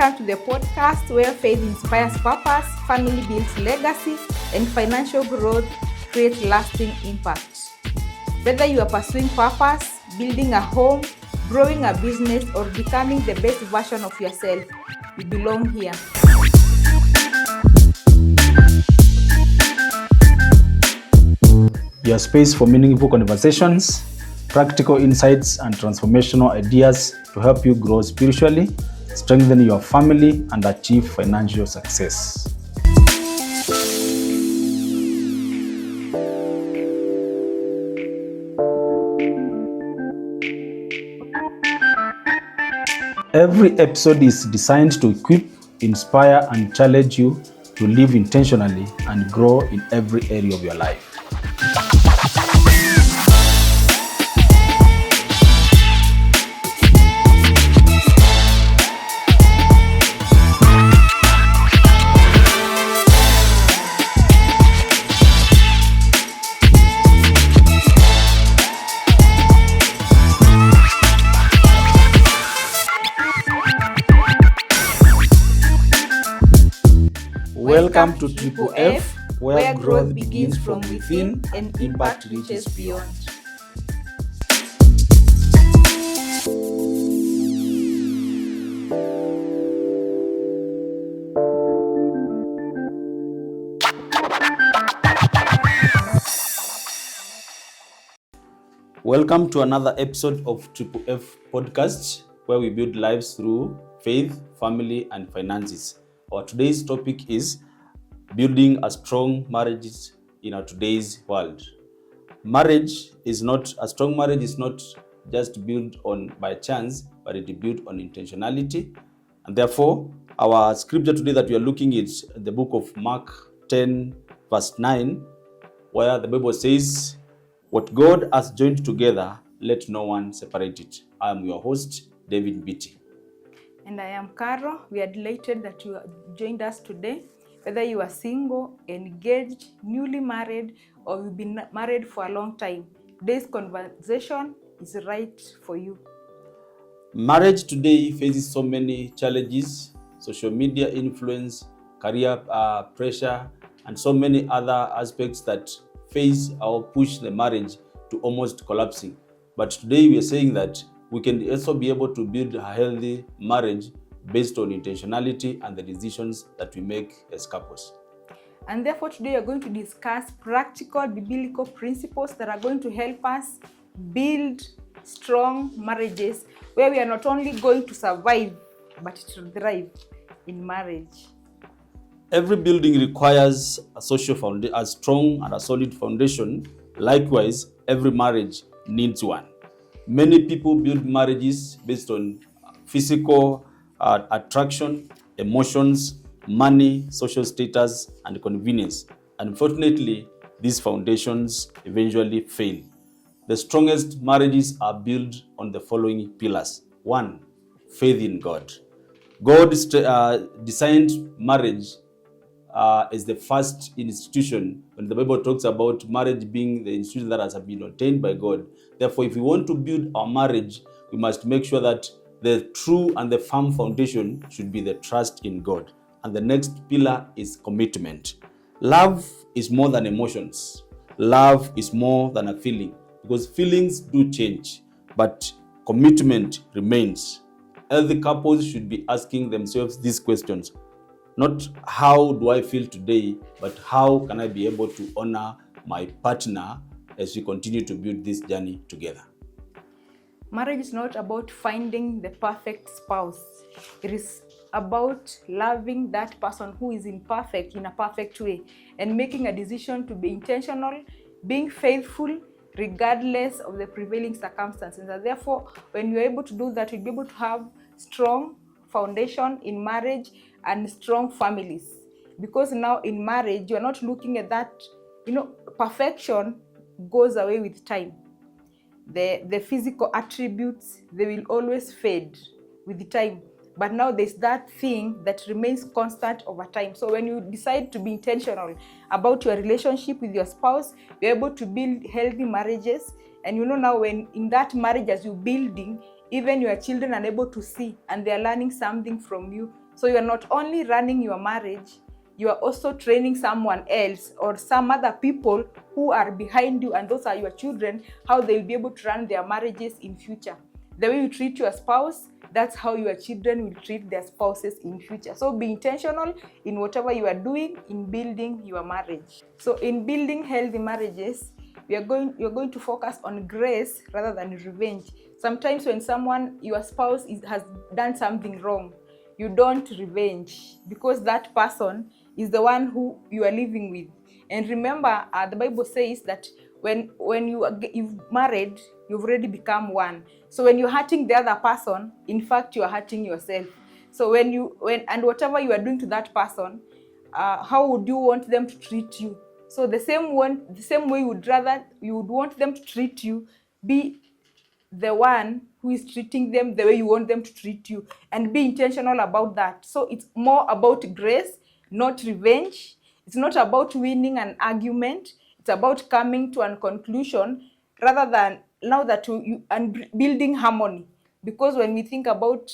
Welcome to the podcast where faith inspires purpose, family builds legacy, and financial growth creates lasting impact. Whether you are pursuing purpose, building a home, growing a business, or becoming the best version of yourself, you belong here. Your space for meaningful conversations, practical insights, and transformational ideas to help you grow spiritually, strengthen your family, and achieve financial success. Every episode is designed to equip, inspire, and challenge you to live intentionally and grow in every area of your life. Welcome to Triple F, where growth begins from within and impact reaches beyond. Welcome to another episode of Triple F podcast, where we build lives through faith, family, and finances. Our today's topic is building a strong marriage in our today's world. A strong marriage is not just built on by chance, but it is built on intentionality. And therefore, our scripture today that we are looking at is the book of Mark 10, verse 9, where the Bible says, "What God has joined together, let no one separate it." I am your host, David Mbiti. And I am Carol. We are delighted that you joined us today. Whether you are single, engaged, newly married, or you've been married for a long time, today's conversation is right for you. Marriage today faces so many challenges: social media influence, career pressure, and so many other aspects that face or push the marriage to almost collapsing. But today we are saying that we can also be able to build a healthy marriage based on intentionality and the decisions that we make as couples. And therefore today we are going to discuss practical biblical principles that are going to help us build strong marriages where we are not only going to survive but to thrive in marriage. Every building requires a strong and a solid foundation. Likewise, every marriage needs one. Many people build marriages based on physical attraction, emotions, money, social status, and convenience. Unfortunately, these foundations eventually fail. The strongest marriages are built on the following pillars. 1, faith in God. God designed marriage as the first institution. When the Bible talks about marriage being the institution that has been ordained by God. Therefore, if we want to build our marriage, we must make sure that the true and the firm foundation should be the trust in God. And the next pillar is commitment. Love is more than emotions. Love is more than a feeling, because feelings do change, but commitment remains. Healthy couples should be asking themselves these questions. Not how do I feel today, but how can I be able to honor my partner as we continue to build this journey together. Marriage is not about finding the perfect spouse. It is about loving that person who is imperfect in a perfect way and making a decision to be intentional, being faithful regardless of the prevailing circumstances. And therefore, when you're able to do that, you'll be able to have strong foundation in marriage and strong families. Because now in marriage, you're not looking at that, perfection goes away with time. The physical attributes, they will always fade with the time. But now there's that thing that remains constant over time. So when you decide to be intentional about your relationship with your spouse, you're able to build healthy marriages. And now when in that marriage as you're building, even your children are able to see and they're learning something from you. So you are not only running your marriage, you are also training someone else or some other people who are behind you, and those are your children, how they will be able to run their marriages in future. The way you treat your spouse, that's how your children will treat their spouses in future. So be intentional in whatever you are doing in building your marriage. So in building healthy marriages, you're going to focus on grace rather than revenge. Sometimes when your spouse has done something wrong, you don't revenge, because that person is the one who you are living with. And remember, the Bible says that when you've married, you've already become one. So when you're hurting the other person, in fact, you are hurting yourself. So and whatever you are doing to that person, how would you want them to treat you? So the same way you would want them to treat you, be the one who is treating them the way you want them to treat you, and be intentional about that. So it's more about grace, not revenge. It's not about winning an argument. It's about coming to a conclusion rather than now that and building harmony. Because when we think about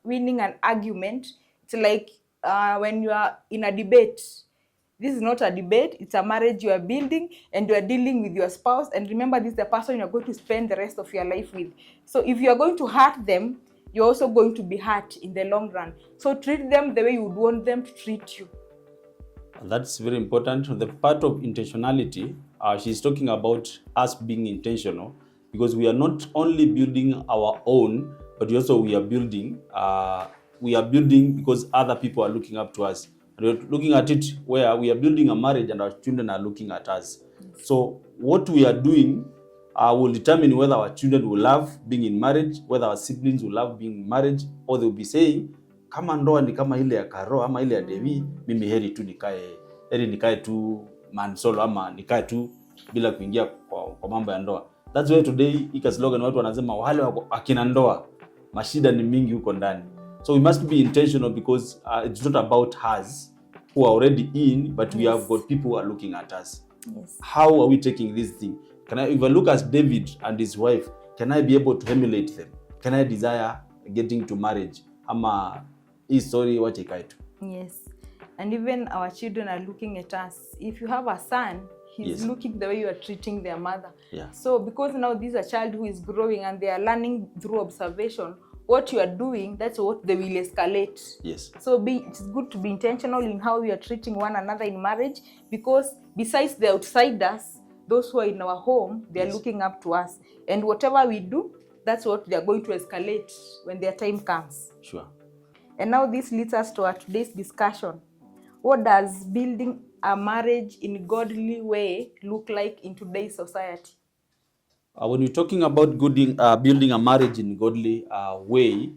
winning an argument, it's like when you are in a debate. This is not a debate, it's a marriage you are building, and you are dealing with your spouse. And remember, this is the person you're going to spend the rest of your life with. So if you're going to hurt them, you're also going to be hurt in the long run. So treat them the way you would want them to treat you. That's very important. The part of intentionality, she's talking about us being intentional, because we are not only building our own, but also we are building because other people are looking up to us. And we're looking at it where we are building a marriage and our children are looking at us. So what we are doing will determine whether our children will love being in marriage, whether our siblings will love being in marriage, or they'll be saying, kama ndoa ni kama ile ya Karo ama ile ya Devi, mimi heri nikae tu mansolo ama nikae tu bila kuingia kwa mambo ya ndoa. That's why today ika slogan watu wanasema wale akina ndoa mashida ni mingi huko ndani. So we must be intentional, because it's not about us who are already in, but we have got people who are looking at us. Yes. How are we taking this thing? If I look at David and his wife, can I be able to emulate them? Can I desire getting to marriage? Ama his story what I do? Yes. And even our children are looking at us. If you have a son, he's looking the way you are treating their mother. Yeah. So because now this is a child who is growing and they are learning through observation, what you are doing, that's what they will escalate. Yes. So it's good to be intentional in how we are treating one another in marriage, because besides the outsiders, those who are in our home, they are looking up to us. And whatever we do, that's what they are going to escalate when their time comes. Sure. And now this leads us to our today's discussion. What does building a marriage in a godly way look like in today's society? When you're talking about building a marriage in a godly way,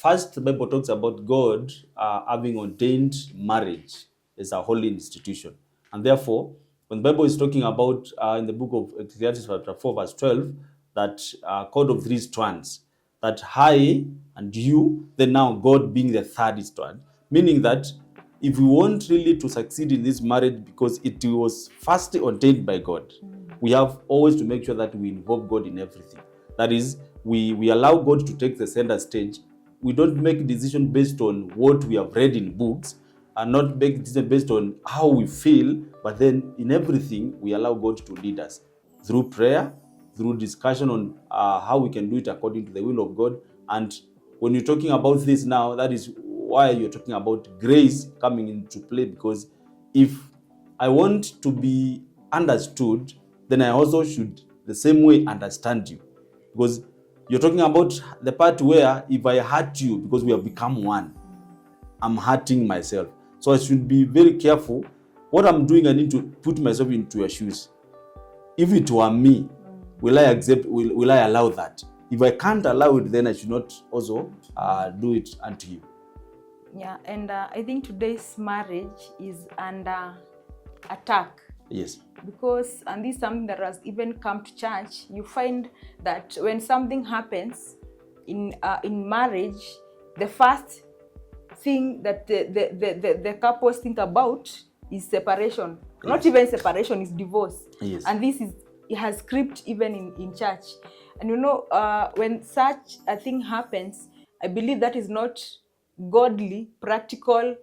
first the Bible talks about God having ordained marriage as a holy institution. And therefore, when the Bible is talking about in the book of Ecclesiastes chapter 4 verse 12, that cord of three strands, that I and you, then now God being the third strand, meaning that if we want really to succeed in this marriage, because it was first ordained by God, we have always to make sure that we involve God in everything. That is, we allow God to take the center stage. We don't make decisions based on what we have read in books, and not make decisions based on how we feel, but then in everything, we allow God to lead us through prayer, through discussion on how we can do it according to the will of God. And when you're talking about this now, that is why you're talking about grace coming into play, because if I want to be understood, then I also should the same way understand you. Because you're talking about the part where if I hurt you because we have become one, I'm hurting myself. So I should be very careful. What I'm doing, I need to put myself into your shoes. If it were me, will I accept, will I allow that? If I can't allow it, then I should not also do it unto you. Yeah, and I think today's marriage is under attack. Yes. Because, and this is something that has even come to church, you find that when something happens in marriage, the first thing that the couples think about is separation. Yes. Not even separation, is divorce. Yes. And it has crept even in church. And you know, when such a thing happens, I believe that is not godly, practical,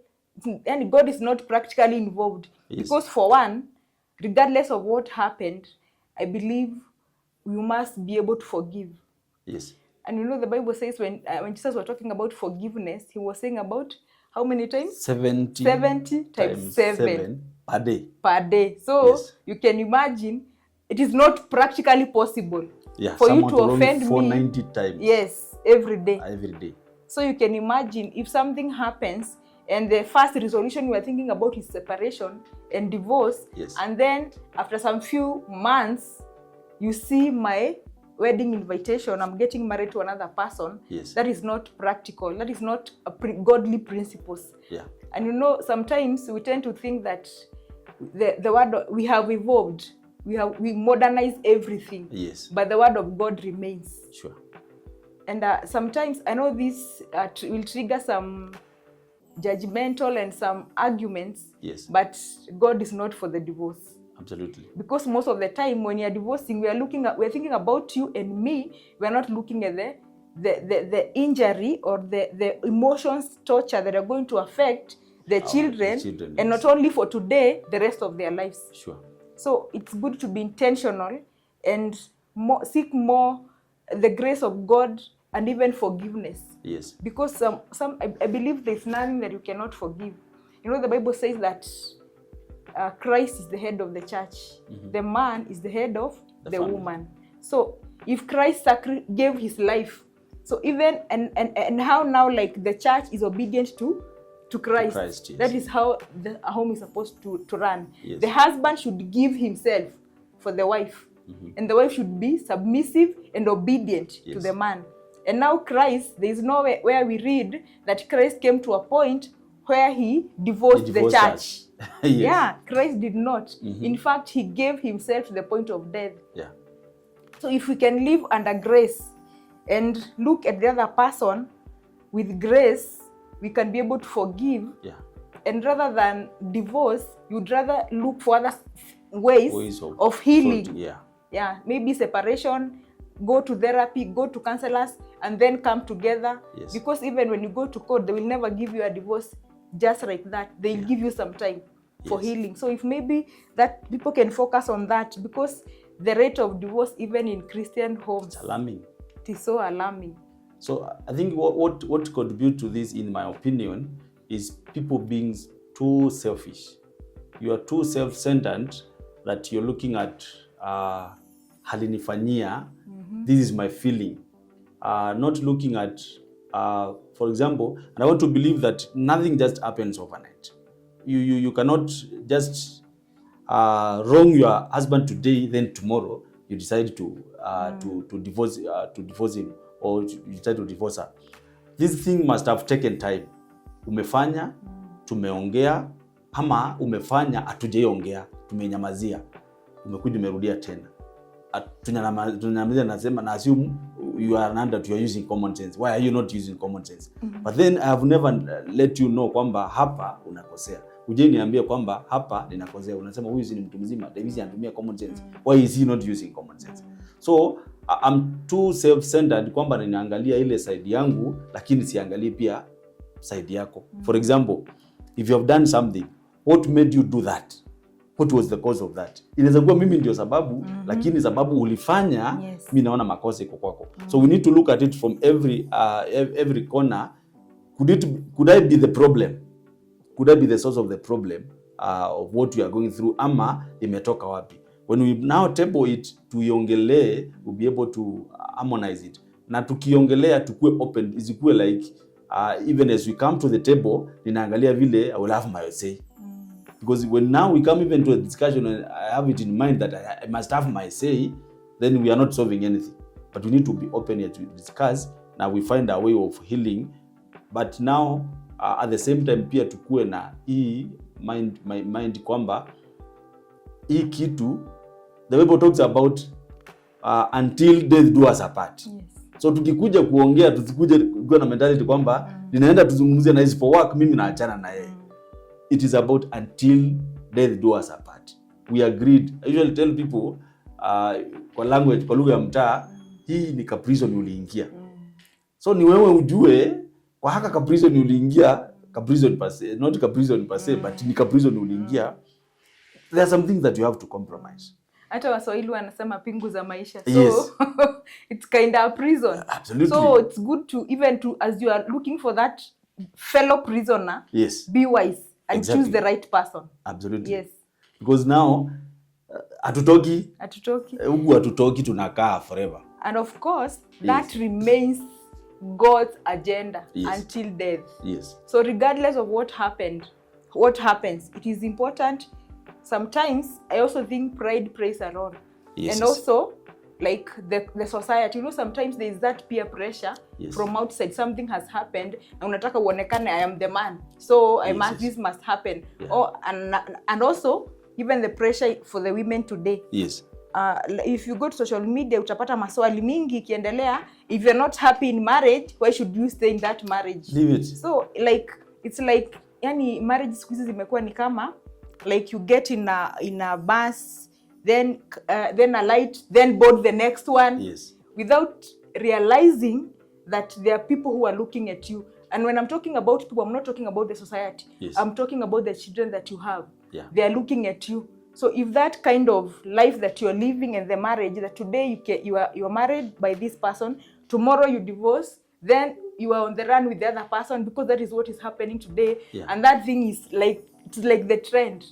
and God is not practically involved. Yes. Because for one, regardless of what happened, I believe we must be able to forgive. Yes. And you know, the Bible says when Jesus was talking about forgiveness, he was saying about how many times? 70 times 7 per day. Per day. So yes. You can imagine it is not practically possible for you to offend me 490 times. Yes, every day. Every day. So you can imagine if something happens and the first resolution we are thinking about is separation and divorce, yes. and then after some few months you see my wedding invitation, I'm getting married to another person. Yes. That is not practical. That is not godly principles. Yeah. And you know, sometimes we tend to think that the word, we have evolved, we modernize everything. Yes. But the word of God remains. Sure. And sometimes I know this will trigger some judgmental and some arguments. Yes. But God is not for the divorce. Absolutely. Because most of the time when you're divorcing, we're thinking about you and me. We're not looking at the injury or the emotions, torture that are going to affect the children, and yes. not only for today, the rest of their lives. Sure. So it's good to be intentional and seek more the grace of God and even forgiveness. Yes. Because I believe there's nothing that you cannot forgive. You know, the Bible says that Christ is the head of the church. Mm-hmm. The man is the head of the woman. So if Christ gave his life, so even and how now, like, the church is obedient to Christ. Yes. That is how the home is supposed to run. Yes. The husband should give himself for the wife. Mm-hmm. And the wife should be submissive and obedient yes. to the man. And now Christ, there is nowhere where we read that Christ came to a point where he divorced the church. Yes. Yeah, Christ did not. Mm-hmm. In fact, he gave himself to the point of death. Yeah. So if we can live under grace and look at the other person with grace, we can be able to forgive. Yeah. And rather than divorce, you'd rather look for other ways of healing. Yeah. Yeah, maybe separation, go to therapy, go to counselors, and then come together. Yes. Because even when you go to court, they will never give you a divorce just like that. They'll give you some time for healing. So if maybe that people can focus on that, because the rate of divorce, even in Christian homes, it's alarming. It is so alarming. So I think what contributes to this, in my opinion, is people being too selfish. You are too self-centered that you're looking at halinifanyia, this is my feeling. Not looking at, for example, and I want to believe that nothing just happens overnight. You cannot just wrong your husband today, then tomorrow you decide to divorce him, or you decide to divorce her. This thing must have taken time. Umefanya, tumeongea, ama umefanya hatujaongea, tumenyamazia, umekuja umerudia tena. Tunyamazia, nasema na assume you are under, you are using common sense. Why are you not using common sense? Mm-hmm. But then I have never let you know kwamba hapa unakosea. Uje niambie kwamba hapa ninakosea. Unasema huyu ni mtu mzima, Davis anatumia common sense. Why is he not using common sense? So I'm too self-centered kwamba ninaangalia ile side yangu, lakini siangalie pia side yako. For example, if you have done something, what made you do that? What was the cause of that? Inaweza kuwa mimi ndio sababu, lakini sababu ulifanya, mimi naona makosa iko kwako. So we need to look at it from every corner. Could I be the problem? Could I be the source of the problem of what we are going through? Ama imetoka wapi? When we now table it, tuiongelee, we'll be able to harmonize it. Na tukiongelea, tukue open, isikuwe like, even as we come to the table, ninaangalia vile, I will have my say. Because when now we come even to a discussion and I have it in mind that I must have my say, then we are not solving anything. But we need to be open here to discuss. Now we find a way of healing. But now, at the same time, pia tukue na hii mind kwamba hii kitu, the Bible talks about until death do us apart. Yes. So tukikuja kuongea, tusikuje kuwa na mentality kwamba ninaenda tuzungumzie na hizi for work, mimi naachana na yeye. It is about until death do us apart. We agreed. I usually tell people, kwa language, kwa lugha ya mtaa, hii ni prison uliingia. So ni wewe ujue kwa haka ka prison uliingia, ka prison per se, not ka prison per se, but ni ka prison uliingia, there are some things that you have to compromise. Hata Waswahili wanasema pingu za maisha. So Yes. it's kind of prison. Absolutely. So it's good to, even to, as you are looking for that fellow prisoner, yes, be wise and exactly. choose the right person. Absolutely. Yes. Because now hatutoki huku, hatutoki, tunakaa forever. And of course, that remains God's agenda until death. Yes. So regardless of what happens, it is important. Sometimes I also think pride plays a role. Yes. And also, like the society, you know, sometimes there is that peer pressure from outside. Something has happened, and unataka uonekane, I am the man, so this must happen. And also even the pressure for the women today. Yes. If you go to social media, utapata maswali mingi ikiendelea. If you're not happy in marriage, why should you stay in that marriage? Leave it. So like it's like, yani marriage siku hizi zimekuwa ni kama like you get in a bus, then a light, then board the next one. Yes. Without realizing that there are people who are looking at you. And when I'm talking about people, I'm not talking about the society. Yes. I'm talking about the children that you have. Yeah. They are looking at you. So if that kind of life that you're living and the marriage, that today you are married by this person, tomorrow you divorce, then you are on the run with the other person, because that is what is happening today. Yeah. And that thing is like, it's like the trend.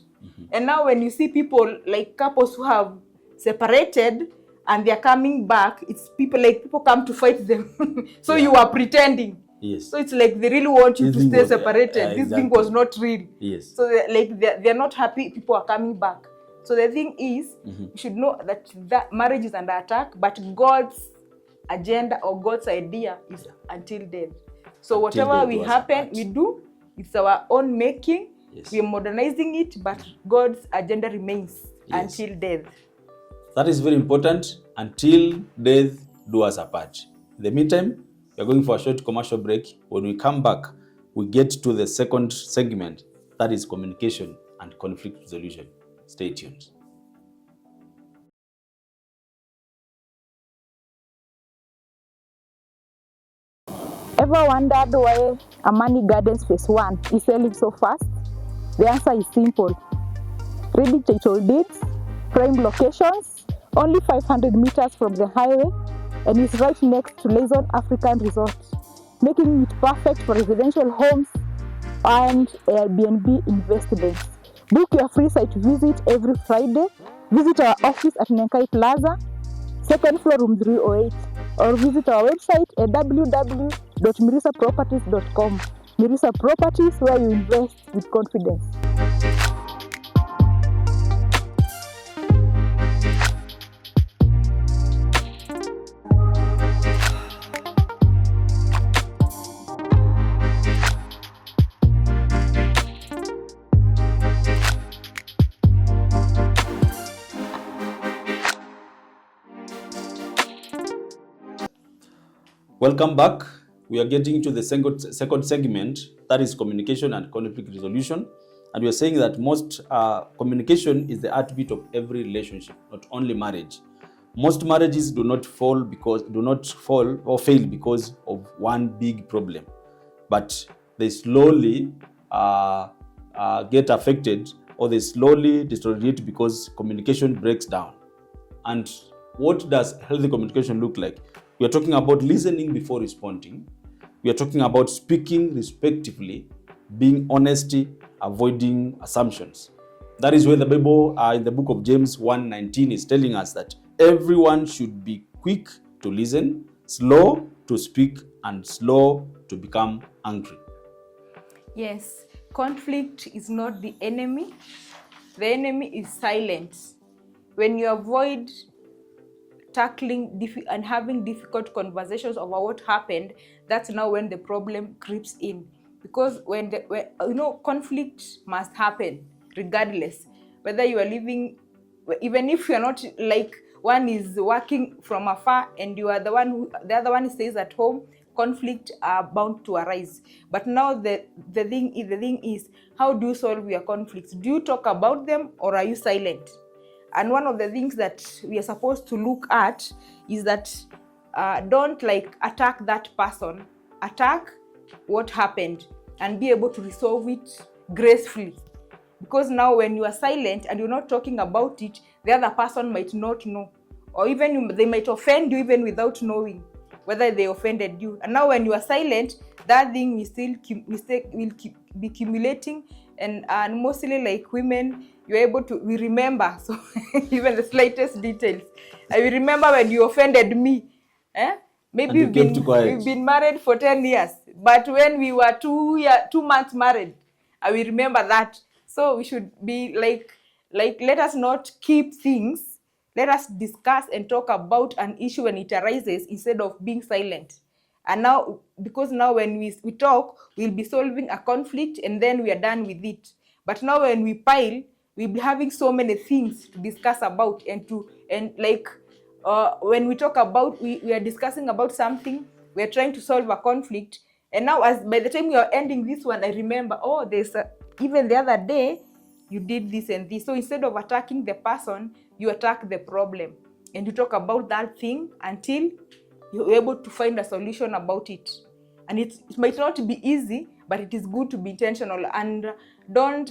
And now when you see people, like couples who have separated and they're coming back, it's people come to fight them. So you are pretending. Yes. So it's like they really want you to stay separated. This thing was not real. Yes. So they're not happy. People are coming back. So the thing is, you should know that marriage is under attack, but God's agenda or God's idea is until death. So whatever we do, it's our own making. Yes. We are modernizing it, but God's agenda remains until death. That is very important. Until death do us apart. In the meantime, we are going for a short commercial break. When we come back, we get to the second segment, that is communication and conflict resolution. Stay tuned. Ever wondered why Amani Gardens Phase 1 is selling so fast? The answer is simple. Ready title deeds, prime locations, only 500 meters from the highway, and is right next to Luzon African Resort, making it perfect for residential homes and Airbnb investments. Book your free site visit every Friday. Visit our office at Nenkai Plaza, second floor, room 308, or visit our website at www.mirisaproperties.com. Mirisa Properties, where you invest with confidence. Welcome back. We are getting to the second segment, that is communication and conflict resolution. And we are saying that most communication is the heartbeat of every relationship, not only marriage. Most marriages do not fall or fail because of one big problem, but they slowly get affected, or they slowly deteriorate because communication breaks down. And what does healthy communication look like? We are talking about listening before responding. We are talking about speaking respectively, being honest, avoiding assumptions. That is where the Bible in the book of James 1:19 is telling us that everyone should be quick to listen, slow to speak, and slow to become angry. Yes, conflict is not the enemy. The enemy is silence. When you avoid tackling and having difficult conversations over what happened, that's now when the problem creeps in. Because when conflict must happen regardless, whether you are living, even if you are not, like one is working from afar and you are the other one stays at home, conflict are bound to arise. But now the thing is, how do you solve your conflicts? Do you talk about them, or are you silent? And one of the things that we are supposed to look at is that don't attack that person. Attack what happened and be able to resolve it gracefully. Because now when you are silent and you're not talking about it, the other person might not know, or even they might offend you even without knowing whether they offended you. And now when you are silent, that thing will be accumulating, and mostly like women, you're able to remember. So even the slightest details. I will remember when you offended me. Maybe we've been married for 10 years, but when we were 2 months married, I will remember that. So we should be like let us not keep things. Let us discuss and talk about an issue when it arises instead of being silent. And now, because now when we talk, we'll be solving a conflict and then we are done with it. But now when we pile, we'll be having so many things to discuss about, when we talk about, we are discussing about something, we are trying to solve a conflict. And now by the time we are ending this one, I remember, even the other day, you did this and this. So instead of attacking the person, you attack the problem. And you talk about that thing until you're able to find a solution about it. And it might not be easy, but it is good to be intentional. And don't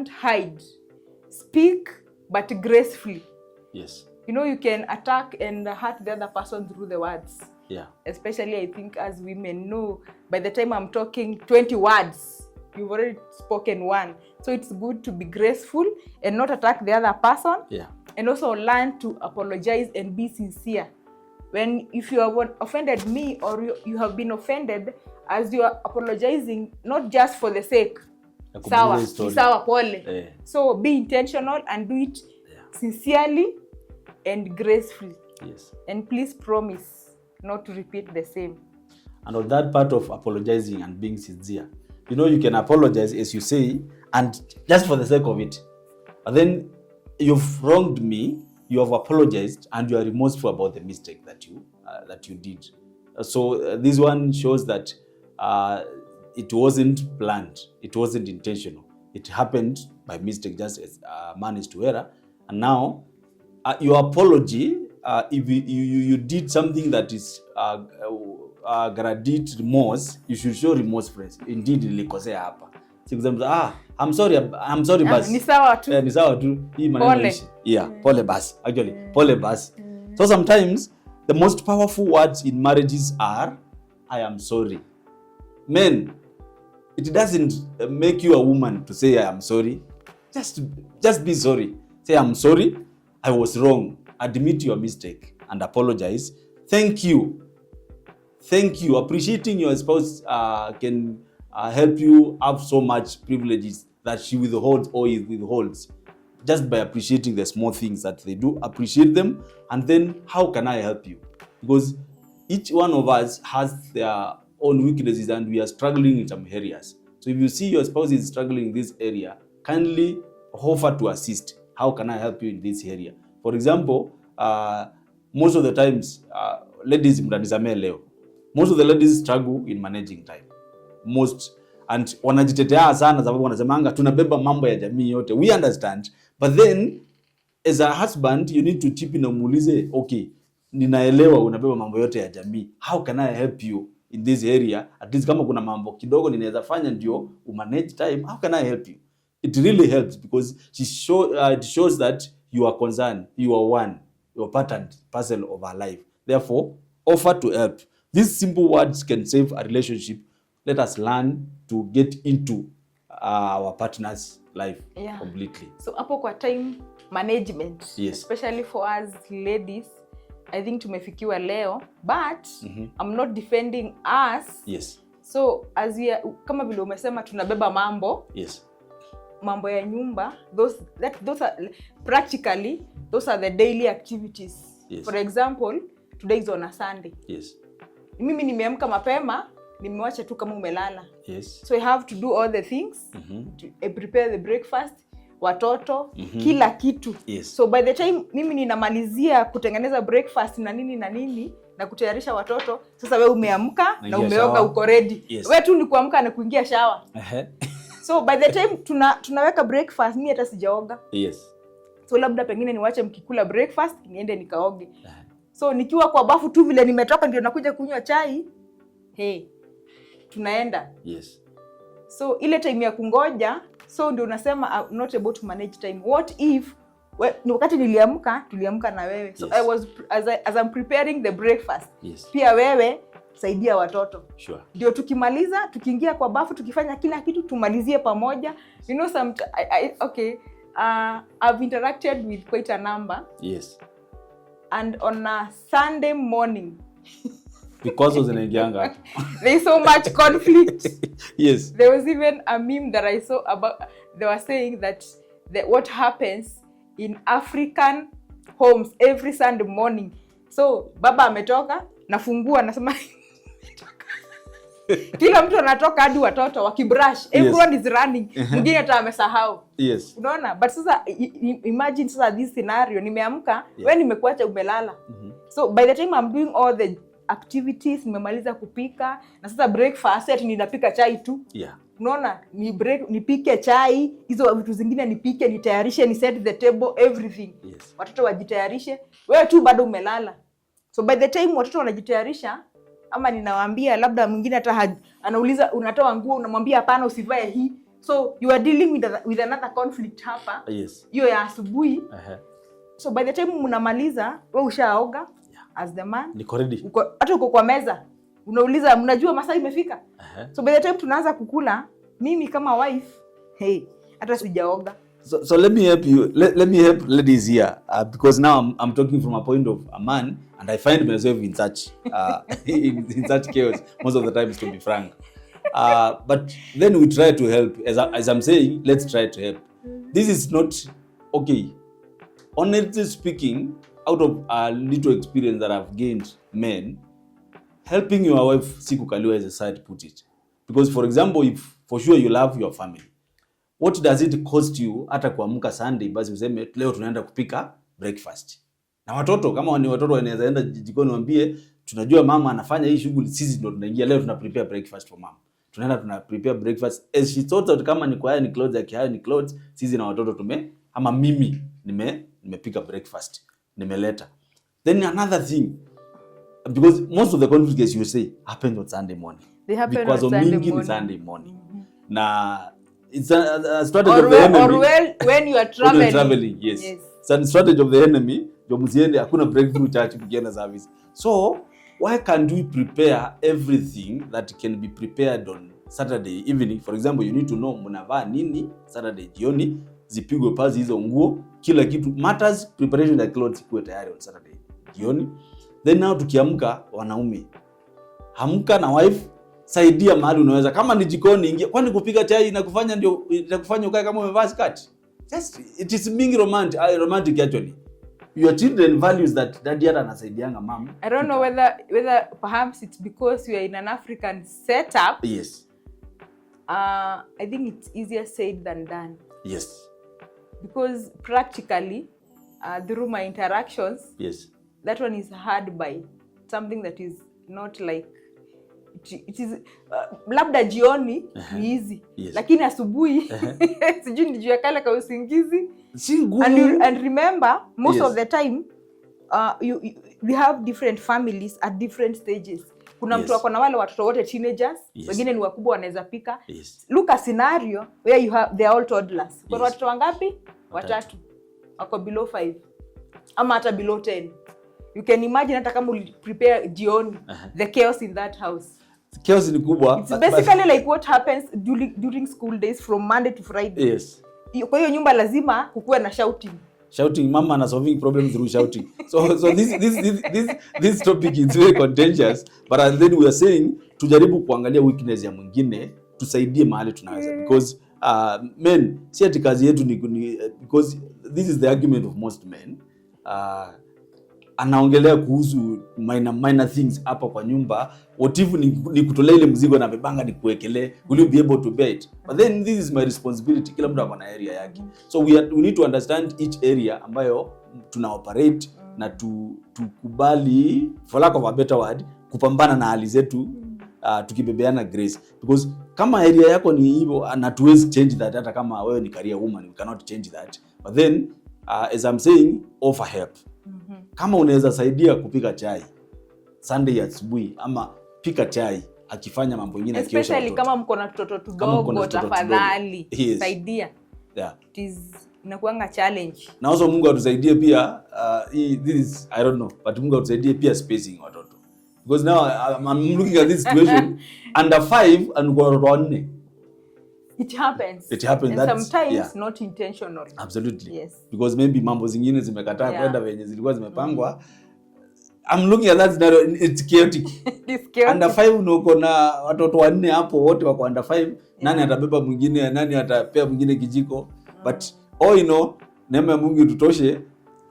hide. Speak, but gracefully. Yes. You can attack and hurt the other person through the words. Yeah. Especially, I think, as women know, by the time I'm talking 20 words, you've already spoken one. So it's good to be graceful and not attack the other person. Yeah. And also learn to apologize and be sincere. If you have offended me or you have been offended, as you are apologizing, not just for the sake. Sawa pole. Yeah. So be intentional and do it sincerely and gracefully. Yes. And please promise not to repeat the same. And on that part of apologizing and being sincere, you can apologize, as you say, and just for the sake of it. But then you've wronged me, you have apologized, and you are remorseful about the mistake that you did. So this one shows that it wasn't planned, it wasn't intentional. It happened by mistake, just as man is to error. And now, your apology, if you did something that is gradate remorse, you should show remorsefulness. Indeed, nilikosea hapa. For example, I'm sorry basi. Ni sawa tu. Ni sawa tu. Hii maneno ishi. Yeah, pole basi. Actually, pole basi. So sometimes the most powerful words in marriages are, I am sorry. Men, it doesn't make you a woman to say I am sorry. Just be sorry. Say I'm sorry. I was wrong. Admit your mistake and apologize. Thank you. Appreciating your spouse can help you have so much privileges that she withholds or he withholds. Just by appreciating the small things that they do, appreciate them, and then how can I help you? Because each one of us has their own weaknesses and we are struggling in some areas. So if you see your spouse is struggling in this area, kindly offer to assist. How can I help you in this area? For example, most of the times, ladies, most of the ladies struggle in managing time. And wanajitetea sana sababu wanasemanga tunabeba mambo ya jamii yote. We understand, but then as a husband you need to chip in na muulize, okay, ninaelewa unabeba mambo yote ya jamii. How can I help you in this area? At least kama kuna mambo kidogo ninaweza fanya ndio umanage time, how can I help you? It really helps because it shows that you are concerned, you are one, you are part and parcel of our life. Therefore, offer to help. These simple words can save a relationship. Let us learn to get into our partner's life completely. So hapo kwa time management, yes, especially for us ladies, I think tumefikiwa leo, but I'm not defending us. Yes. So as we kama vile umesema tunabeba mambo. Yes. Mambo ya nyumba, those are practically, those are the daily activities. Yes. For example, today is on a Sunday. Yes. Mimi nimeamka mapema, nimewacha tu kama umelala. Yes. So I have to do all the things, to prepare the breakfast, watoto, kila kitu. Yes. So by the time mimi ninamalizia kutengeneza breakfast na nini na kutayarisha watoto, sasa wewe umeamka na umeoga uko ready. Yes. Wewe tu ni kuamka na kuingia shower. So by the time tunaweka breakfast, mimi hata sijaoga. Yes. So labda pengine niwache mkikula breakfast, niende nikaoge. So nikiwa kwa bafu tu vile nimetoka ndio nakuja kunywa chai. Hey. tunaenda. Yes. So ile time ya kungoja, so ndio unasema I'm not able to manage time. What if wakati tuliamka na wewe. So yes. I was as I'm preparing the breakfast. Yes. Pia wewe saidia watoto. Sure. Ndio tukimaliza, tukiingia kwa bafu, tukifanya kila kitu tumalizie pamoja. You know I've interacted with quite a number. Yes. And on a Sunday morning, because of the there's so much conflict. Yes. There was even a meme that I saw about, they were saying that what happens in African homes every Sunday morning. So baba ametoka, nafungua, nasema kila mtu anatoka hadi watoto wakibrush. Everyone is running. Mwingine hata amesahau. Yes. Unaona? But sasa imagine sasa this scenario, nimeamka, wewe nimekuacha umelala. So by the time I'm doing all the activities, nimemaliza kupika, na sasa breakfast ati ninapika chai tu. Yeah. Unaona? Nipike chai, hizo vitu zingine nipike, nitayarishe, ni set the table, everything. Yes. Watoto wajitayarishe, wewe tu bado umelala. So by the time watoto wanajitayarisha, ama ninawaambia labda mwingine hata anauliza unatoa nguo, unamwambia hapana usivae hii. So you are dealing with another conflict hapa. Yes. Hiyo ya asubuhi. So by the time mnamaliza, wewe ushaoga as the man. Niko ready. Hata uko kwa meza. Unauliza mnajua masaa imefika? So by the time tunaanza kukula, mimi kama wife, hata sijaoga. So let me help you. Let me help ladies here because now I'm talking from a point of a man, and I find myself in such in such chaos most of the times, to be frank. But then we try to help. As I'm saying, let's try to help. This is not okay. Honestly speaking, out of a little experience that I've gained, men, helping your wife sikukaliwa as a side put it. Because for example, if for sure you love your family, what does it cost you hata kuamka Sunday basi useme leo tunaenda kupika breakfast? Na watoto, kama ni watoto wanaweza enda jikoni waambie tunajua mama anafanya hii shughuli, sisi ndio tunaingia leo, tuna prepare breakfast for mama. Tunaenda tuna prepare breakfast as she thought out, kama ni kwa haya ni clothes, ya haya ni clothes, sisi na watoto ama mimi nimepika breakfast, nimeleta. Then another thing, because most of the conflicts, as you say, happen on Sunday morning. They happen because on Sunday morning. Na it's a strategy of the enemy. Or when you are traveling. Yes. It's a strategy of the enemy. Ndio msiende, hakuna breakthrough church kukienda service. So why can't we prepare everything that can be prepared on Saturday evening? For example, you need to know mnavaa nini Saturday jioni, zipigwe pasi hizo nguo, kila kitu matters. Preparation of clothes ikuwe tayari on Saturday jioni. Then now tukiamka, wanaume, hamka na wife, saidia mahali unaweza. Kama ni jikoni, ingia. Kwani kupika chai inakufanya ndio itakufanya ukae kama umevaa skirt? Just it is being romantic actually. Your children values that daddy anasaidianga mom. I don't know whether perhaps it's because we are in an African setup. Yes. I think it's easier said than done. Yes. Because practically through my interactions, yes, that one is hard by something that is not like it is labda jioni ni easy. Yes. Lakini asubuhi sijui nijue kala kwa usingizi. Si ngumu. And remember most yes. of the time we have different families at different stages. Kuna mtu wako na wale watoto wote teenagers, yes. wengine ni wakubwa wanaweza pika. Yes. Look a scenario where you have they are all toddlers. Kwa yes. watoto wangapi? Watatu. Wako below 5 ama hata below 10. You can imagine hata kama uli prepare jioni, the chaos in that house. Chaos ni kubwa. It's basically like what happens during school days from Monday to Friday. Yes. Kwa hiyo nyumba lazima kukuwe na shouting, mama na solving problems through shouting. So this topic is very contentious, but then we are saying tujaribu kuangalia weakness ya mwingine, tusaidie mahali tunaweza, because men, si ati kazi yetu ni because this is the argument of most men. Anaongelea kuhusu minor things hapa kwa nyumba. What if ni kutolea ile mzigo na bebanga ni kuwekelee, will you be able to bear it? But then this is my responsibility. Kila mtu ana area yake. So we need to understand each area ambayo tuna operate na tukubali, for lack of a better word, kupambana na hali zetu, tukibebeana grace. Because kama area yako ni hivyo, na tuwezi change that. Hata kama wewe ni career woman, we cannot change that. But then as I'm saying, offer help. Kama unaweza saidia kupika chai Sunday asubuhi, ama pika chai akifanya mambo mengine, akiosha especially watoto. kama mko na mtoto tudogo, tafadhali saidia. Yeah. It is inakuanga challenge. Na also Mungu atusaidie pia this is, I don't know, but Mungu atusaidie pia spacing watoto. Because now I'm looking at this situation under 5 and kwa watoto 4. It happens. It happens. And sometimes not intentional. Absolutely. Yes. Because maybe mambo zingine zimekataa kwenda venye zilikuwa zimepangwa. I'm looking at that scenario, it's chaotic. It's chaotic. Under 5 uko na watoto 4 hapo, wote wako under 5. Nani atabeba mwingine, nani atapea mwingine kijiko? But all you know, neema ya Mungu tutoshe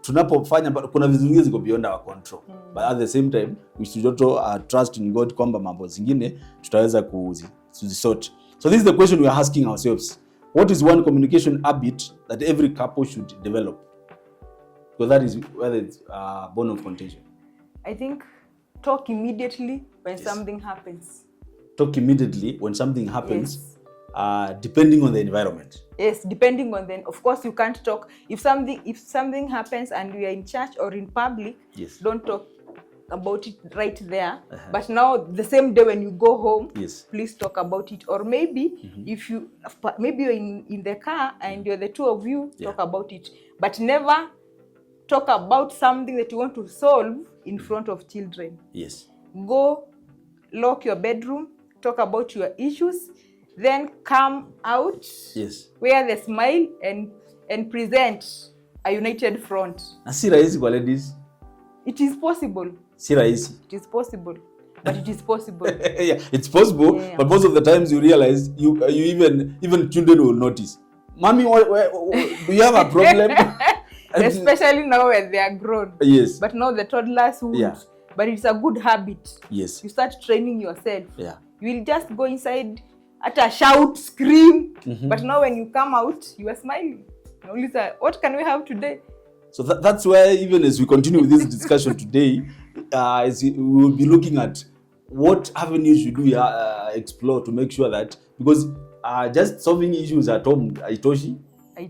tunapofanya. Kuna vitu vingi ziko beyond our control. But at the same time we should also trust in God kwamba mambo zingine tutaweza kuzisort. So this is the question we are asking ourselves. What is one communication habit that every couple should develop? Because that is whether it's bone of contention. I think talk immediately when something happens. Talk immediately when something happens, depending on the environment. Yes, depending on the, of course you can't talk if something happens and we are in church or in public. Yes. Don't talk about it right there. But now the same day when you go home, please talk about it. Or maybe if you you're in the car and you're the two of you, talk about it. But never talk about something that you want to solve in front of children. Yes. Go lock your bedroom, talk about your issues, then come out, wear the smile and present a united front. Na si rahisi kwa ladies. It is possible. Si rahisi. It is possible. But it is possible. Yeah, it's possible, but most of the times you realize you even children will notice. Mommy, do you have a problem? Especially now when they are grown. Yes. But now the toddlers won't. But it's a good habit. Yes. You start training yourself. Yeah. You will just go inside, shout, scream. But now when you come out, you are smiling. Lisa, what can we have today? So that's where, even as we continue with this discussion today, we will be looking at what avenues should we explore to make sure that, because just solving issues at home, Aitoshi.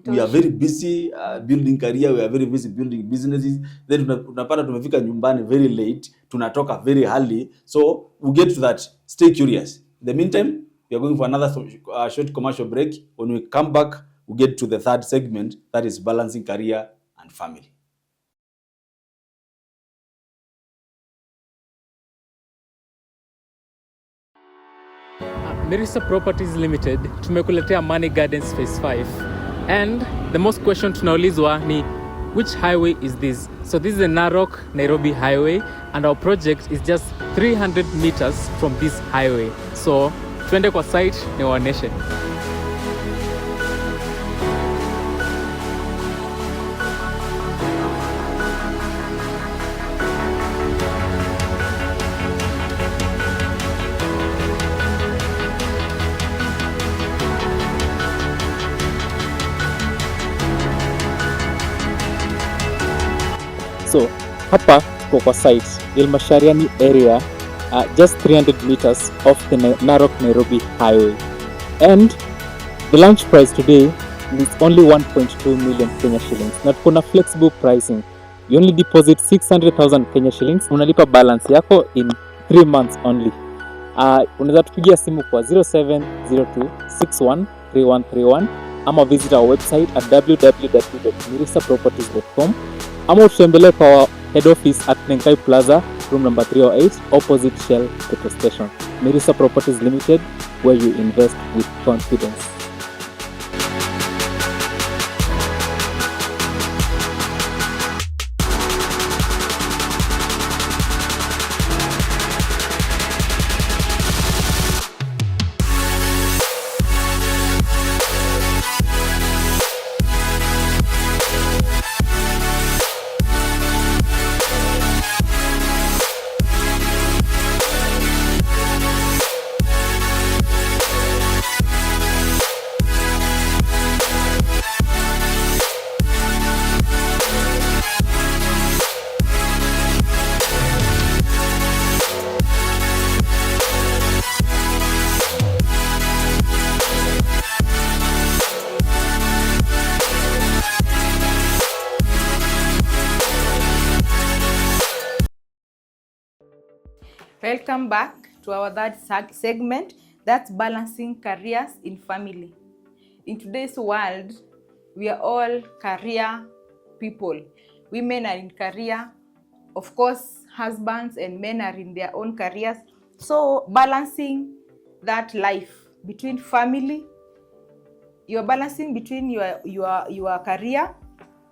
We are very busy building career, we are very busy building businesses. Then tunapata tumefika nyumbani very late, tunatoka very early. So we get to that. Stay curious. In the meantime, we are going for another short commercial break. When we come back, we get to the third segment, that is balancing career and family. Mirisa Properties Ltd tumekuletea Money Gardens Phase 5. And the most question tunaulizwa ni which highway is this? So this is a Narok Nairobi highway and our project is just 300 meters from this highway. So twende kwa site niwaoneshe. So hapa tuko kwa site Ilmashariani area, just 300 meters off the Narok Nairobi highway, and the launch price today is only 1.2 million Kenya shillings. Na tuko na flexible pricing. You only deposit 600,000 Kenya shillings, unalipa balance yako in 3 months only. Unaweza tupigia simu kwa 0702613131 ama visit our website at www.mirisaproperties.com ama utembelee kwa head office at Nenkai Plaza, room number 308, opposite Shell petrol station. Mirisa Properties Ltd, where you invest with confidence. Welcome back to our third segment, that's balancing careers in family. In today's world, we are all career people. Women are in career, of course, husbands and men are in their own careers. So balancing that life between family, you're balancing between your career,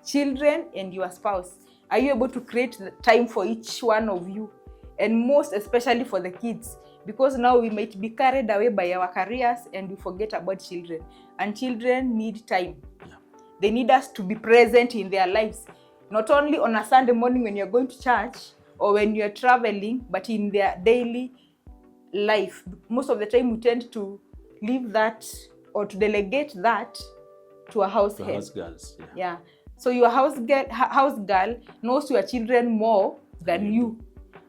children, and your spouse. Are you able to create time for each one of you? And most especially for the kids, because now we might be carried away by our careers and we forget about children. And children need time. Yeah. They need us to be present in their lives, not only on a Sunday morning when you're going to church or when you're traveling, but in their daily life. Most of the time we tend to leave that or to delegate that to a house head. House girls. Yeah. Yeah. So your house girl knows your children more than you,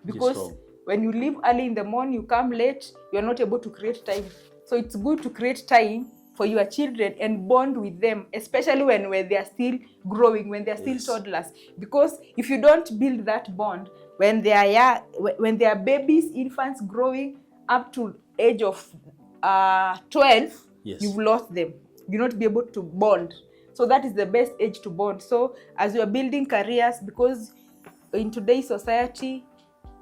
because when you leave early in the morning, you come late, you're not able to create time. So it's good to create time for your children and bond with them, especially when they are still growing, when they are still toddlers. Because if you don't build that bond when they are babies, infants growing up to age of 12, you've lost them. You'll not be able to bond. So that is the best age to bond. So as you are building careers, because in today's society,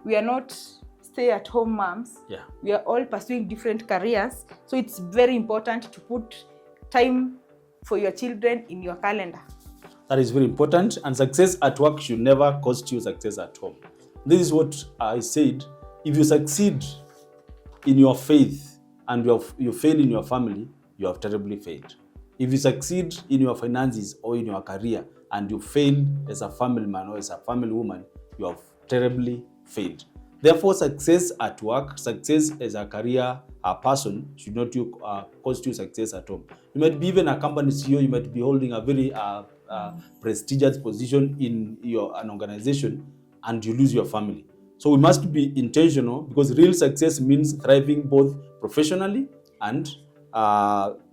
we are not stay-at-home moms. Yeah. We are all pursuing different careers. So it's very important to put time for your children in your calendar. That is very important. And success at work should never cost you success at home. This is what I said. If you succeed in your faith and you fail in your family, you have terribly failed. If you succeed in your finances or in your career and you fail as a family man or as a family woman, you have terribly failed. Therefore, success at work, success as a career person should not cost you success at home. You might be even a company CEO, you might be holding a very prestigious position in an organization, and you lose your family. So we must be intentional, because real success means thriving both professionally and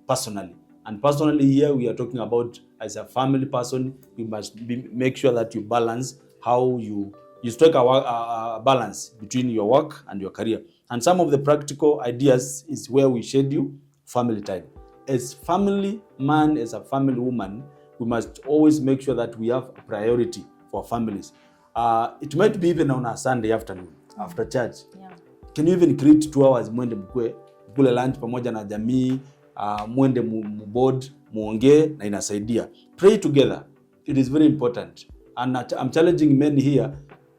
personally. And personally here we are talking about, as a family person, you must make sure that you balance how you strike a balance between your work and your career. And some of the practical ideas is where we schedule family time. As family man, as a family woman, we must always make sure that we have a priority for families. It might be even on a Sunday afternoon after church. Yeah. Can you even create 2 hours mwende mkule lunch pamoja na jamii, mwende board, muongee, na inasaidia. Pray together. It is very important. And I'm challenging men here.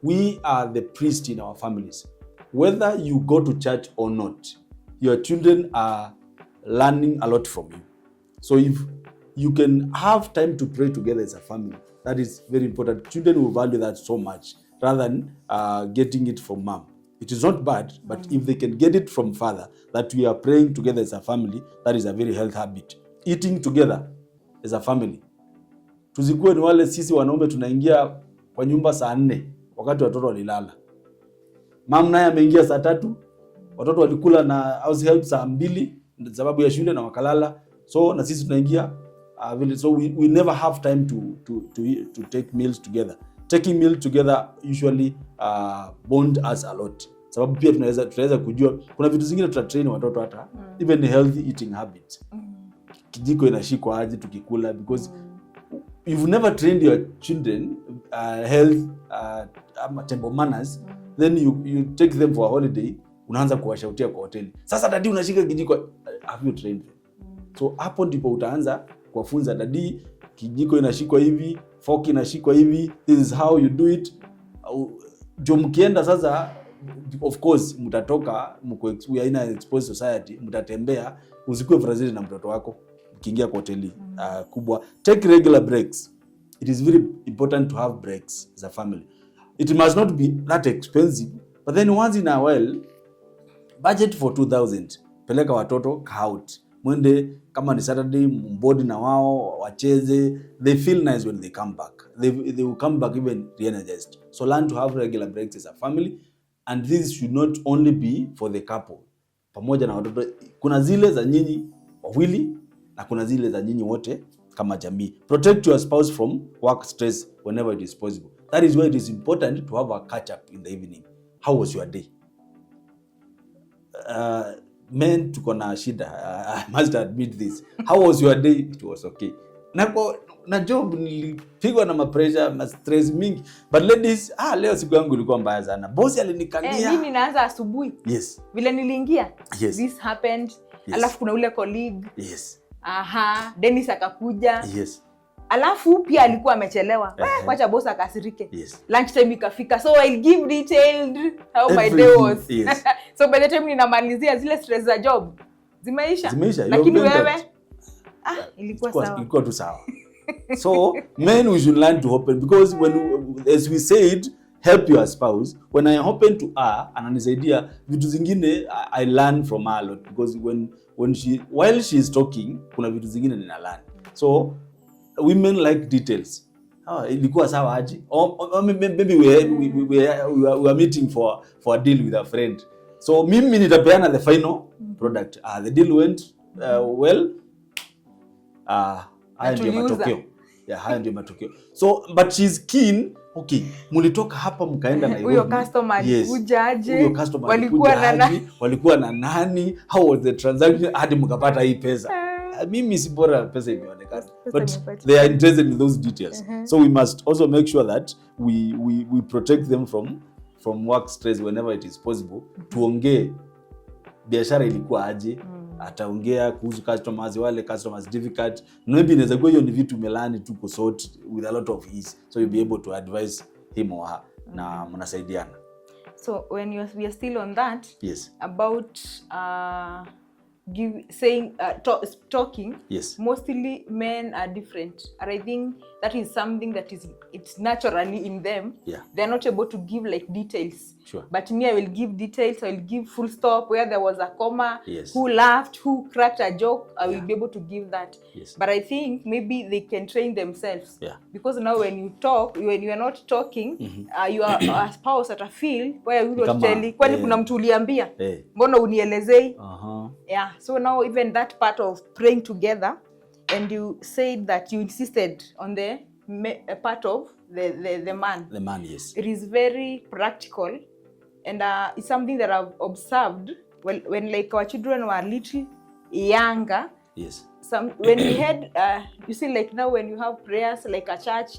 We are the priest in our families. Whether you go to church or not, your children are learning a lot from you. So if you can have time to pray together as a family, that is very important. Children will value that so much rather than getting it from mom. It is not bad, but if they can get it from father, that we are praying together as a family, that is a very healthy habit. Eating together as a family. Tuzikuwe ni wale sisi wanaume tunaingia kwa nyumba saa 4 wakati watoto walilala. Mom naye ameingia saa 3, watoto walikula na house help saa 2 sababu ya shule na wakalala. So na sisi tunaingia so we never have time to take meals together. Taking meal together usually bond us a lot. Sababu pia tunaweza kujua kuna vitu zingine tutatrain watoto hata even healthy eating habits. Kijiko inashikwa aje tukikula, because you've never trained your children health table manners, then you take them for a holiday, unaanza kuwashautia kwa hoteli. Sasa dadi unashika kijiko, have you trained them? So hapo ndipo utaanza kuwafunza, dadi kijiko inashikwa hivi, fork inashikwa hivi, this is how you do it. Jo mkienda sasa, of course mtatoka, we are in a exposed society, mtatembea, usikue frustrated na mtoto wako ukiingia kwa hoteli kubwa. Take regular breaks. It is very important to have breaks as a family. It must not be that expensive, but then once in a while, budget for 2,000. Peleka watoto out. Mwende kama ni Saturday, mbodi na wao, wacheze. They feel nice when they come back. They will come back even re-energized. So learn to have regular breaks as a family. And this should not only be for the couple. Pamoja na watoto. Kuna zile za nyinyi wawili na kuna zile za nyinyi wote kama jamii. Protect your spouse from work stress whenever it is possible. That is why it is important to have a catch up in the evening. How was your day? men tuko na shida. I must admit this. How was your day? It was okay. Na job nilipigwa na pressure, ma stress mingi. But ladies, leo siku yangu ilikuwa mbaya sana. Boss alinikandia. Mimi naanza asubuhi. Yes. Vile niliingia. Yes. This happened. Yes. Alafu kuna ule colleague. Yes. Dennis akakuja. Yes. Alafu pia alikuwa amechelewa. Kwacha boss akasirike. Yes. Lunch time ikafika. So I'll give detailed how my day was. Yes. So by the time ninamalizia zile stress za job zimeisha. Lakini wewe ilikuwa tu sawa. So men, we should learn to open, because as we said, help your spouse. When I open to her, ananisaidia vitu zingine, I learn from her a lot, because while she is talking, kuna vitu zingine nina learn. So women like details. Ilikuwa sawa aje? Or maybe we are meeting for a deal with a friend. So mimi nitapeana the final product. The deal went well. Haya ndio matokeo. Haya ndio matokeo. So but she's keen. Okay, mulitoka hapa mkaenda na huyo customer alikuja aje? Huyo customer walikuwa na nani? How was the transaction? Hadi mkapata hii pesa. Mimi si bora pesa imeonekana. But they are interested in those details. So we must also make sure that we protect them from work stress whenever it is possible. Tuongee biashara ilikuwa aje? Ataongea kuhusu customers, wale customers difficult. Maybe inaweza kuwa hiyo ni vitu melani tu kusort with a lot of ease. So you'll be able to advise him or her. Na mnasaidiana. So when we are still on that, yes, about talking, yes, mostly men are different, and I think that is something that it's naturally in them. They're not able to give like details. Sure. But me, I will give details. I will give full stop where there was a comma. Yes. Who laughed, who cracked a joke. I will be able to give that. Yes. But I think maybe they can train themselves. Because now when you talk, when you are not talking, you are a spouse at a field where you will tell you, kwani kuna mtu uliambia, mbona unielezei? So now even that part of praying together, and you said that you insisted on the part of the man. The man, yes. It is very practical, and it's something that I've observed when like our children were little younger. Yes. When we had, you see, like now when you have prayers like a church,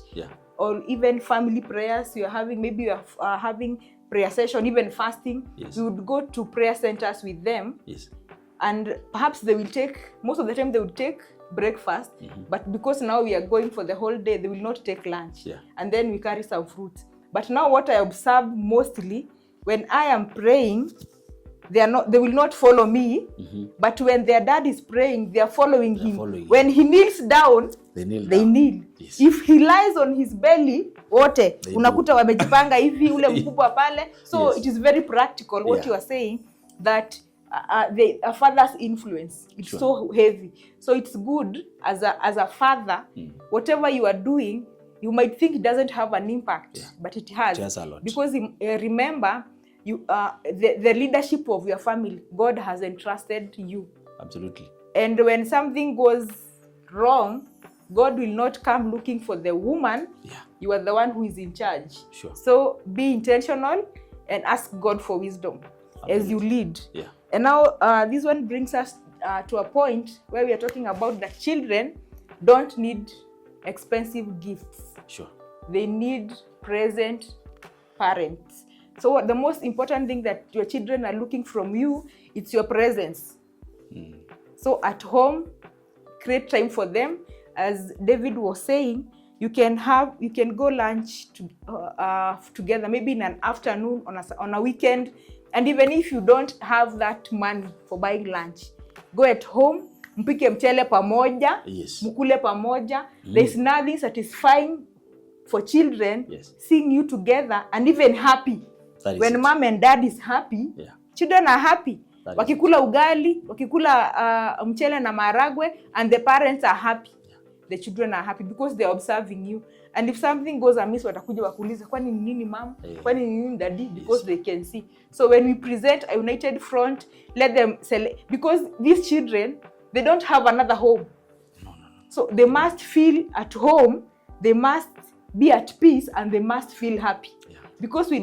or even family prayers, you are having, maybe you are having prayer session, even fasting. Yes. You would go to prayer centers with them. Yes. And perhaps they will take, most of the time they would take breakfast, but because now we are going for the whole day, they will not take lunch. And then we carry some fruits. But now what I observe mostly, when I am praying, they will not follow me, but when their dad is praying, they are following him. When he kneels down, they kneel. Yes. If he lies on his belly, wote unakuta wamejipanga hivi ule mkubwa pale. So it is very practical what you are saying, that a father's influence, it's so heavy. So it's good as a father, whatever you are doing, you might think it doesn't have an impact, but it has. It has a lot. Because remember, the leadership of your family, God has entrusted you. Absolutely. And when something goes wrong, God will not come looking for the woman. You are the one who is in charge. Sure. So be intentional and ask God for wisdom as you lead. And now this one brings us to a point where we are talking about that children don't need expensive gifts. Sure. They need present parents. So the most important thing that your children are looking from you, it's your presence. So at home, create time for them. As David was saying, you can go lunch together, maybe in an afternoon, on a weekend. And even if you don't have that money for buying lunch, go at home, mpike mchele pamoja, mukule pamoja. There's nothing satisfying for children seeing you together and even happy. When mom and dad is happy, children are happy. Wakikula ugali, wakikula mchele na maragwe, and the parents are happy. The children are happy because they are observing you. And if something goes amiss, watakuja wakuuliza, kwani nini mom? Kwani nini daddy? Because they can see. So when we present a united front, let them select, because these children, they don't have another home. So they must feel at home, they must be at peace, and they must feel happy. Because we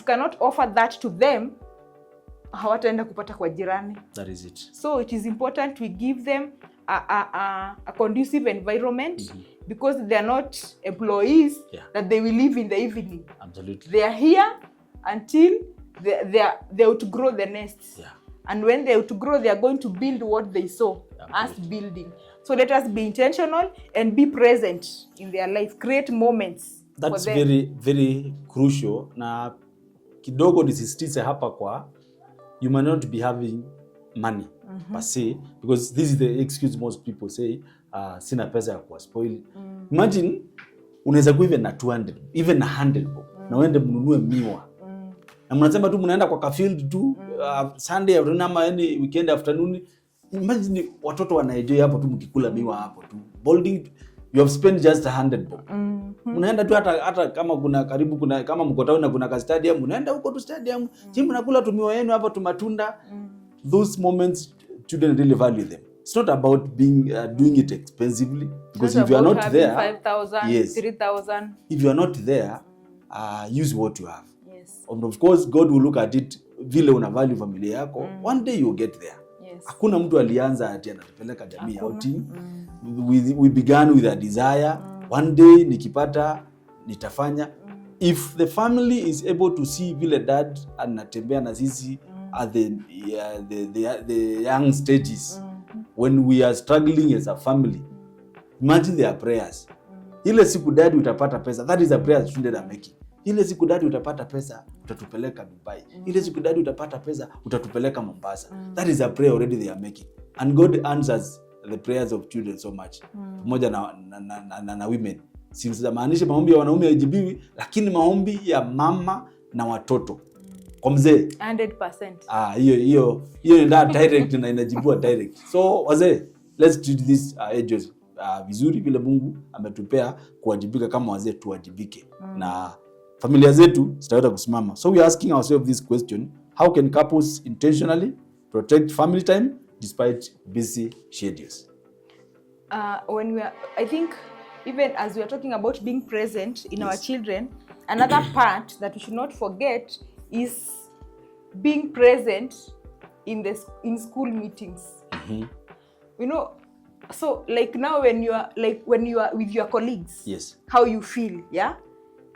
cannot offer that to them, hawataenda kupata kwa jirani. That is it. So it is important we give them a conducive environment, because they are not employees that they will leave in the evening. Absolutely. They are here until they outgrow the nest. Yeah. And when they outgrow, they are going to build what they saw us building. So let us be intentional and be present in their life. Create moments. That's very, very crucial. Na kidogo nisisitize hapa kwa, you might not be having money per se, because this is the excuse most people say, sina pesa ya kuwa spoil. Imagine unaweza kuwa even na 200, even na 100 na uende mnunue miwa. Na mnasema tu mnaenda kwa kafield tu Sunday afternoon ama any weekend afternoon. Imagine watoto wanaenjoy hapo tu mkikula miwa hapo tu. Bolding, you have spent just 100 bob. Mnaenda tu hata kama kuna karibu kuna kama mko town na kuna ka stadium, mnaenda huko tu stadium. Mnakula tu miwa yenu hapo tu matunda. Those moments children really value them. It's not about being doing it expensively, because if you are not there, 5,000, 3,000. If you are not there, use what you have. Yes. And of course, God will look at it vile una value familia yako. One day you'll get there. Yes. Hakuna mtu alianza ati anatupeleka jamii outing. We began with a desire. One day nikipata nitafanya. If the family is able to see vile dad anatembea na sisi at the young stages, when we are struggling as a family, imagine their prayers. Ile siku dad utapata pesa, that is a prayer children are making. Ile siku dad utapata pesa, utatupeleka Dubai. Ile siku dad utapata pesa, utatupeleka Mombasa. That is a prayer already they are making. And God answers the prayers of children so much. Pamoja na women. Simaanisha maombi ya wanaume hayajibiwi, lakini maombi ya mama na watoto. Kwa mzee 100%. Hiyo ni direct na inajibua direct. So wazee, let's treat this ages vizuri vile Mungu ametupea kuwajibika kama wazee tuwajibike. Na familia zetu zitaweza kusimama. So we are asking ourselves this question: how can couples intentionally protect family time despite busy schedules? I think even as we are talking about being present in our children, another part that we should not forget is being present in school meetings. You know, so like now when you are with your colleagues, yes, how you feel, yeah?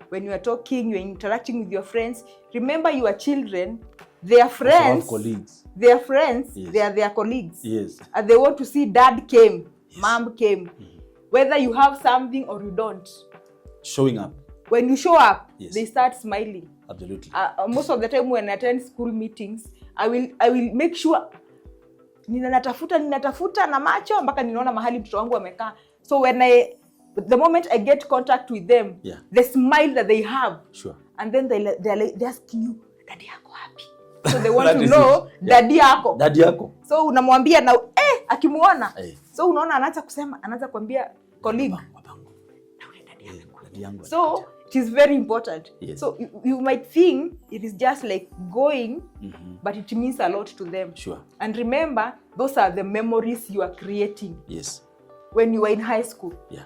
When you are talking, you are interacting with your friends, remember your children, their friends, their friends, yes, they are their colleagues. Yes. And they want to see dad came, yes, mom came. Whether you have something or you don't. Showing up. When you show up, yes, they start smiling. Absolutely. Most of the time when I attend school meetings, I will make sure ninatafuta na macho mpaka ninaona mahali mtoto wangu amekaa. So the moment I get contact with them, yeah, the smile that they have, sure, and then they're asking you, daddy yako wapi? So they want to know daddy yako. Daddy yako. So unamwambia na akimuona. So unaona anaanza kuambia colleague. So it is very important. Yes. So you might think it is just like going, but it means a lot to them. Sure. And remember, those are the memories you are creating. Yes. When you were in high school. Yeah.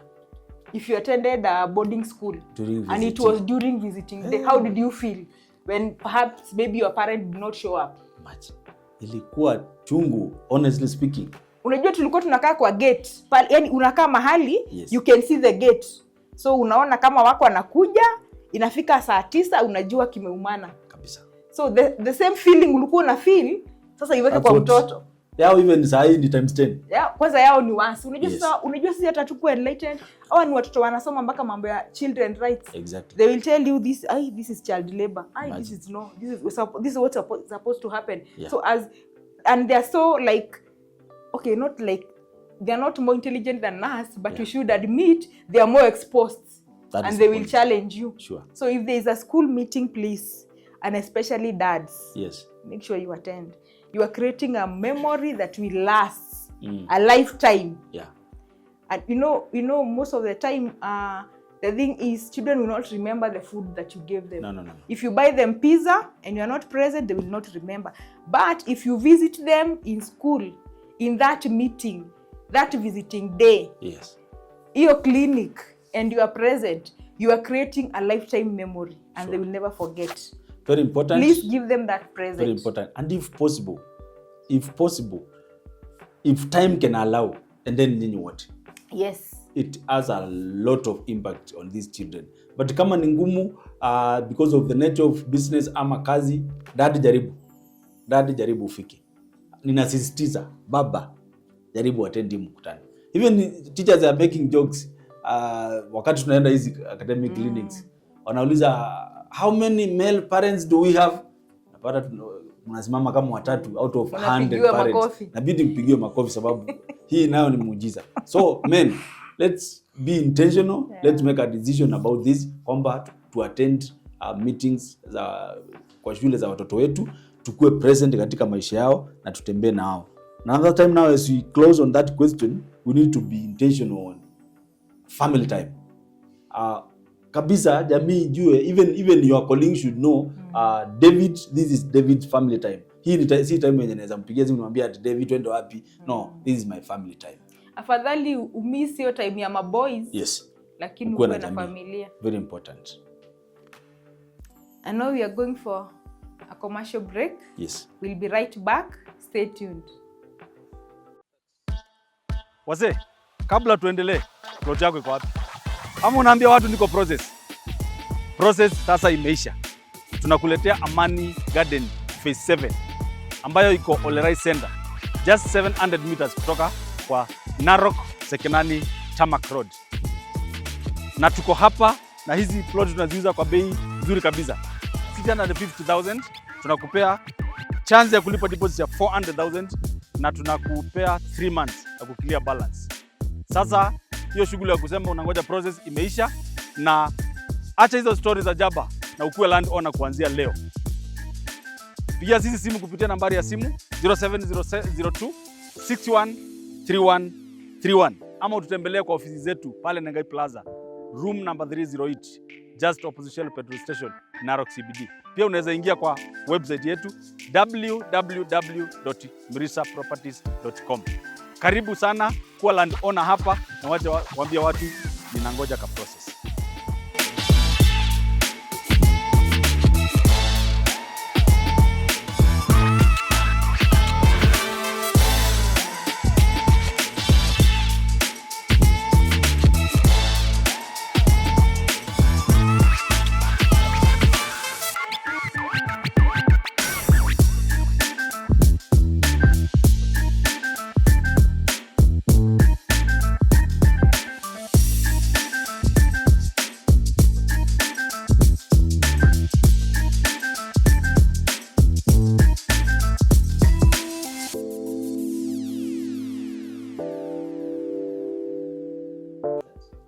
If you attended a boarding school and it was during visiting day, how did you feel when perhaps maybe your parent did not show up? Much. Ilikuwa chungu, honestly speaking. Unajua tulikuwa tunakaa kwa gate. Yani unakaa mahali, yes, you can see the gate. So unaona kama wako anakuja, inafika saa 9 unajua kimeumana. Kabisa. So the same feeling ulikuwa una feel, sasa iweke kwa mtoto. Yao even saa hii ni times 10. Yeah, kwanza yao ni wasi. Unajua yes, sasa unajua sisi hata tuko enlightened. Hawa ni watoto wanasoma mpaka mambo ya children rights. Exactly. They will tell you this is child labor. This is what's supposed to happen. Yeah. So and they are so like, okay, not like they are not more intelligent than us, but yeah, we should admit they are more exposed. That and they will challenge you. Sure. So if there is a school meeting, please, and especially dads, yes, make sure you attend. You are creating a memory that will last a lifetime. Yeah. And you know, most of the time, the thing is, children will not remember the food that you gave them. No. If you buy them pizza and you are not present, they will not remember. But if you visit them in school, in that meeting, that visiting day, yes, your clinic, and you are present, you are creating a lifetime memory, and sure, they will never forget. Very important. Please give them that present. Very important. And if possible, if time can allow, and then you know what? Yes. It has a lot of impact on these children. But kama ni ngumu, because of the nature of business ama kazi, dad jaribu ufike. Ninasisitiza, baba jaribu attend mkutano. Even teachers are making jokes wakati tunaenda hizi academic clinics. Wanauliza, how many male parents do we have? Napata mnasimama kama watatu out of 100 parents. Nabidi mpigiwe makofi sababu hii nayo ni muujiza. So men, let's be intentional. Yeah. Let's make a decision about this, kwamba to attend meetings kwa shule za watoto wetu, tukue present katika maisha yao na tutembee nao. Another time now, as we close on that question, we need to be intentional on family time. Kabisa jamii jue, even your colleagues should know, David, this is David's family time. Hii ni si time yenye naweza mpigia simu nimwambia David twende wapi. No, this is my family time. Afadhali umisi hiyo time ya maboys. Yes. Lakini uwe na familia. Very important. I know we are going for a commercial break. Yes. We'll be right back. Stay tuned. Wazee, kabla tuendelee, plot yako iko wapi? Ama unaambia watu niko process. Process sasa imeisha. Tunakuletea Amani Garden Phase 7 ambayo iko Olerai Center, just 700 meters kutoka kwa Narok Sekenani Tamak Road. Na tuko hapa na hizi plot tunaziuza kwa bei nzuri kabisa. 650,000, tunakupea chance ya kulipa deposit ya 400,000 na tunakupea 3 months ya kuclear balance. Sasa hiyo shughuli ya kusema unangoja process imeisha, na acha hizo stories za jaba na ukuwe land owner kuanzia leo. Pigia sisi simu kupitia nambari ya simu 0702 61 31 31 ama ututembelee kwa ofisi zetu pale Nengai Plaza, room number 308, just opposite Shell petrol station, Narok CBD. Pia unaweza ingia kwa website yetu www.mirisaproperties.com. Karibu sana kuwa land owner hapa, na waambie watu ninangoja ka process.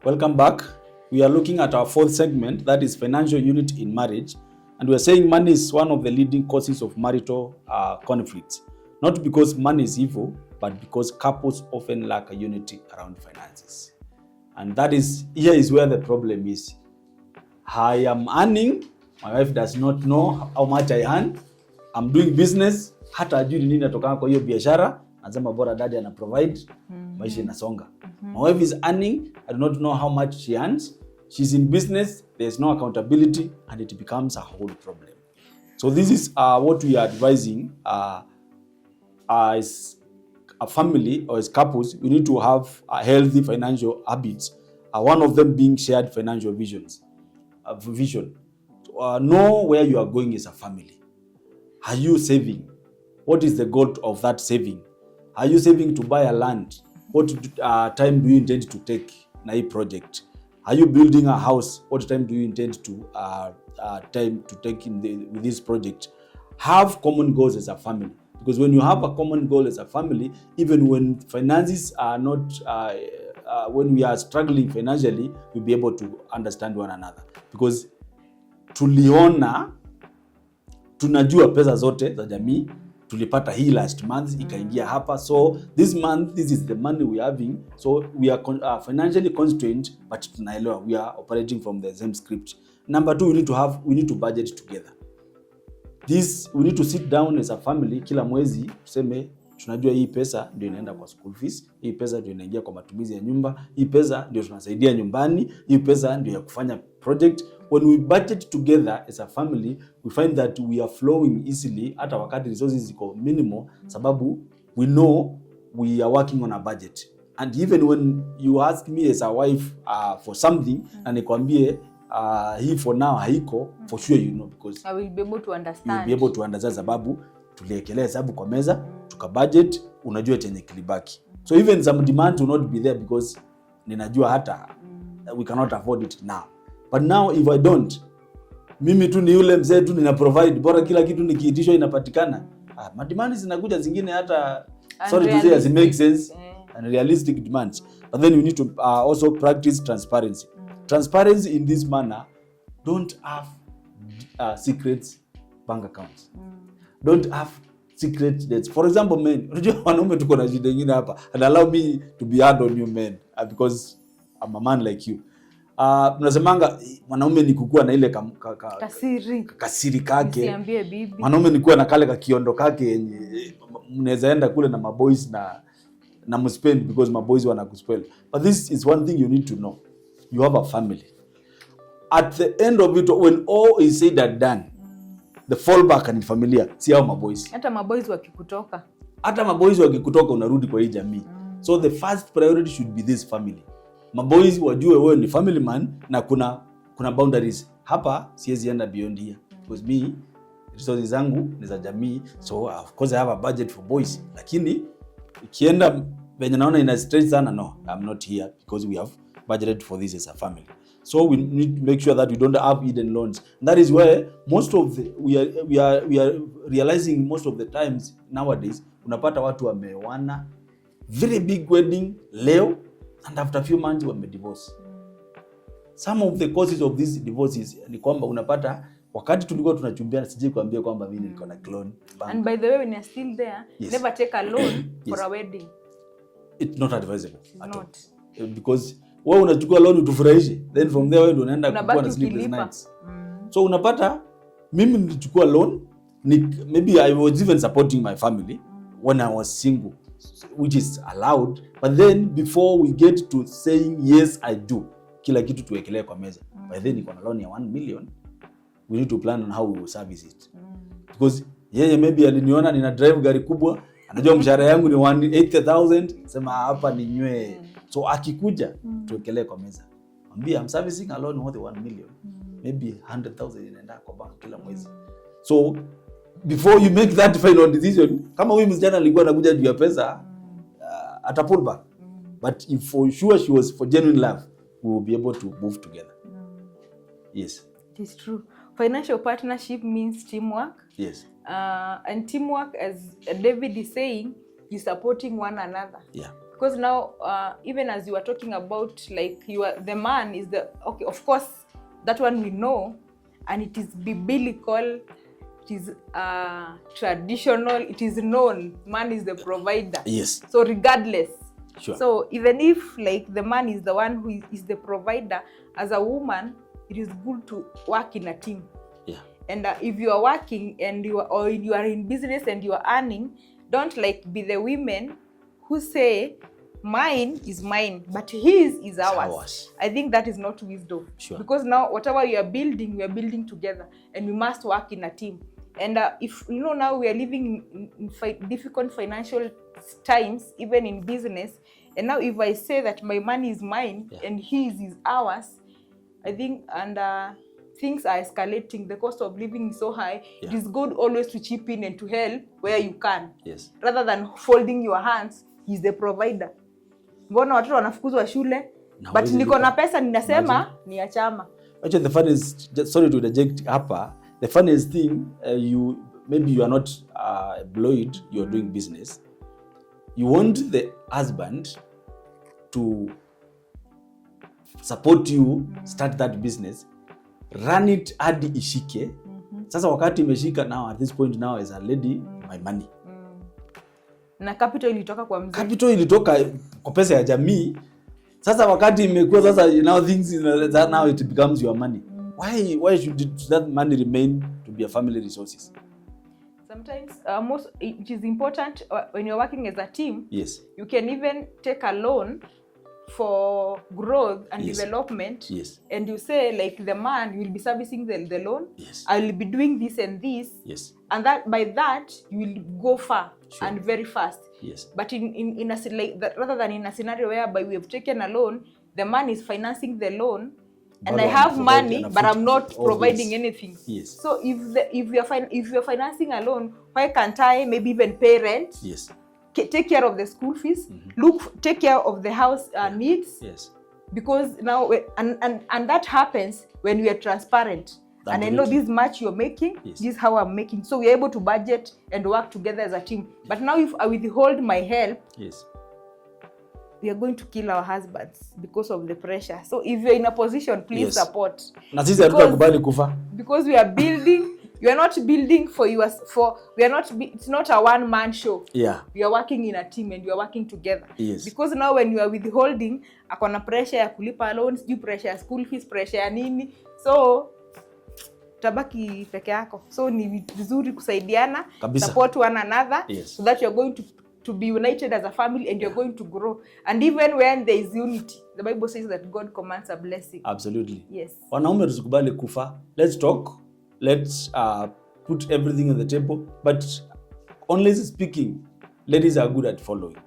Welcome back. We are looking at our fourth segment, that is financial unity in marriage. And we are saying money is one of the leading causes of marital conflicts. Not because money is evil, but because couples often lack a unity around finances. And that is, here is where the problem is. I am earning, my wife does not know how much I earn. I'm doing business, hata ajui nini natoka kwa hiyo biashara, anasema bora daddy ana provide, maisha inasonga. My wife is earning, I do not know how much she earns. She's in business, there's no accountability, and it becomes a whole problem. So this is what we are advising as a family or as couples. We need to have a healthy financial habits. One of them being shared financial visions. Know where you are going as a family. Are you saving? What is the goal of that saving? Are you saving to buy a land? What time do you intend to take na hii project? Are you building a house? What time do you intend to take with this project? Have common goals as a family, because when you have a common goal as a family, even when finances are not, when we are struggling financially, we'll be able to understand one another, because tuliona, tunajua pesa zote za jamii, tulipata hii last month ikaingia hapa, so this month this is the money we are having, so we are financially constrained, but tunaelewa we are operating from the same script. Number 2, we need to budget together. We need to sit down as a family kila mwezi, tuseme tunajua hii pesa ndio inaenda kwa school fees, hii pesa ndio inaingia kwa matumizi ya nyumba, hii pesa ndio tunasaidia nyumbani, hii pesa ndio ya kufanya project. when we budget together as a family, we find that we are flowing easily hata wakati resources ziko minimal, sababu we know we are working on a budget. And even when you ask me as a wife for something, na nikwambie hii for now haiko, for sure you know, because I will be able to understand. You will be able to understand, sababu tuliekelea hesabu kwa meza, tuka budget, unajua chenye kilibaki. So even some demand will not be there because ninajua hata we cannot afford it now. But now if I don't, mimi tu ni yule mzee tu nina provide, bora kila kitu nikiitishwa inapatikana. Madimandi zinakuja zingine hata sorry to say, as it makes sense, and realistic demands. But then you need to also practice transparency. Transparency in this manner, don't have secret bank accounts. Don't have secret debts. For example, men, unajua wanaume tuko na shida nyingine hapa. And allow me to be hard on you men, because I'm a man like you. Tunasemanga mwanaume ni kukua na ile kasiri kake. Siambie bibi. Mwanaume ni kuwa na kale kakiondo kake yenye mnaweza enda kule na maboys na mspend because maboys wanakuspoil. But this is one thing you need to know. You have a family. At the end of it, when all is said and done, the fallback ni familia, si hao maboys. Hata maboys wakikutoka. Hata maboys wakikutoka unarudi kwa hii jamii. So the first priority should be this family. Maboys wajue wewe ni family man na kuna boundaries. Hapa siwezi enda beyond here because me resources zangu ni za jamii, so of course I have a budget for boys. Lakini ikienda venye naona ina stretch sana, no, I'm not here because we have budgeted for this as a family. So we need to make sure that we don't have hidden loans. And that is where most of the we are realizing most of the times nowadays unapata watu wamewana very big wedding leo and after a few months wame divorce. Some of the causes of these divorces ni kwamba unapata wakati tulikuwa tunachumbiana, sije kuambia kwamba mimi niko na loan bank. And by the way, when you're still there, yes, never take a loan yes, for a wedding. It's not advisable at all. Because wewe unachukua loan utufurahishe, then from there wewe ndio unaenda kuwa na sleepless nights. So unapata mimi nilichukua loan, maybe I was even supporting my family when I was single, which is allowed, but then before we get to saying yes I do, kila kitu tuwekelee kwa meza. By then niko na loan ya 1 million, we need to plan on how we will service it. Because yeye maybe aliniona nina drive gari kubwa, anajua mshahara yangu ni 180,000, sema hapa ni nywe. So akikuja tuwekelee kwa meza. Mwambie I'm servicing a loan worth 1 million. Maybe 100,000 inaenda kwa bank kila mwezi. So before you make that final decision, kama huyu msichana alikuwa anakuja juu ya pesa, ata pull back. But if for sure she was for genuine love, we will be able to move together. Yes. It is true. Financial partnership means teamwork. Yes. And teamwork, as David is saying, is supporting one another. Yeah. Because now, even as you are talking about, like the man is okay, of course, that one we know, and it is biblical, it is traditional, it is known, man is the provider. Yes. So regardless. Sure. So even if like the man is the one who is the provider, as a woman, it is good to work in a team. Yeah. And if you are working and you are in business and you are earning, don't like be the women who say mine is mine, but his is ours. I think that is not wisdom. Sure. Because now whatever we are building together, and we must work in a team. And if you know now we are living in difficult financial times, even in business, and now if I say that my money is mine, yeah, and his is ours, I think things are escalating. The cost of living is so high. Yeah. It is good always to chip in and to help where you can. Yes. Rather than folding your hands, he's the provider. Mbona watoto wanafukuzwa shule, but niko na pesa ninasema ni ya chama. Actually, the funniest, sorry to interject hapa, the funniest thing, maybe you are not employed, you are doing business. You want the husband to support you, start that business, run it hadi ishike. Sasa wakati imeshika, now at this point now as a lady, my money. Na capital ilitoka kwa mzee. Capital ilitoka kwa pesa ya jamii. Sasa wakati imekuwa sasa, now things now it becomes your money. Why should that money remain to be a family resources? Sometimes it is important when you're working as a team. Yes. You can even take a loan for growth and Yes. development, Yes. and you say like the man will be servicing the loan, Yes. I will be doing this and this, Yes. and that by that you will go far Sure. and very fast. Yes. But in a like that, rather than in a scenario whereby we have taken a loan, the man is financing the loan, and But I I'm have providing money, a but I'm not obvious. providing anything. Yes. So if you're financing a loan, why can't I maybe even pay rent? Yes. Take care of the school fees, take care of the house needs, Yes. because now and that happens when we are transparent. And I know this much you're making, Yes. this is how I'm making, so we're able to budget and work together as a team. But now if I withhold my help, Yes. we are going to kill our husbands because of the pressure. So if you're in a position, please Yes. support, Na sisi hatutakubali kufa. because we are building. You are not building it's not a one man show. Yeah. We are working in a team and we are working together. Yes. Because now when you are withholding, akona pressure ya kulipa loans, due pressure ya school fees, pressure ya nini. So tabaki peke yako. So ni vizuri kusaidiana, Kabisa. support one another, Yes. so that you are going to be united as a family, and you're going to grow. And even when there is unity, the Bible says that God commands a blessing. Absolutely. Yes. Wanaume tusikubali kufa. Let's talk. Let's put everything on the table. But honestly speaking, ladies are good at following.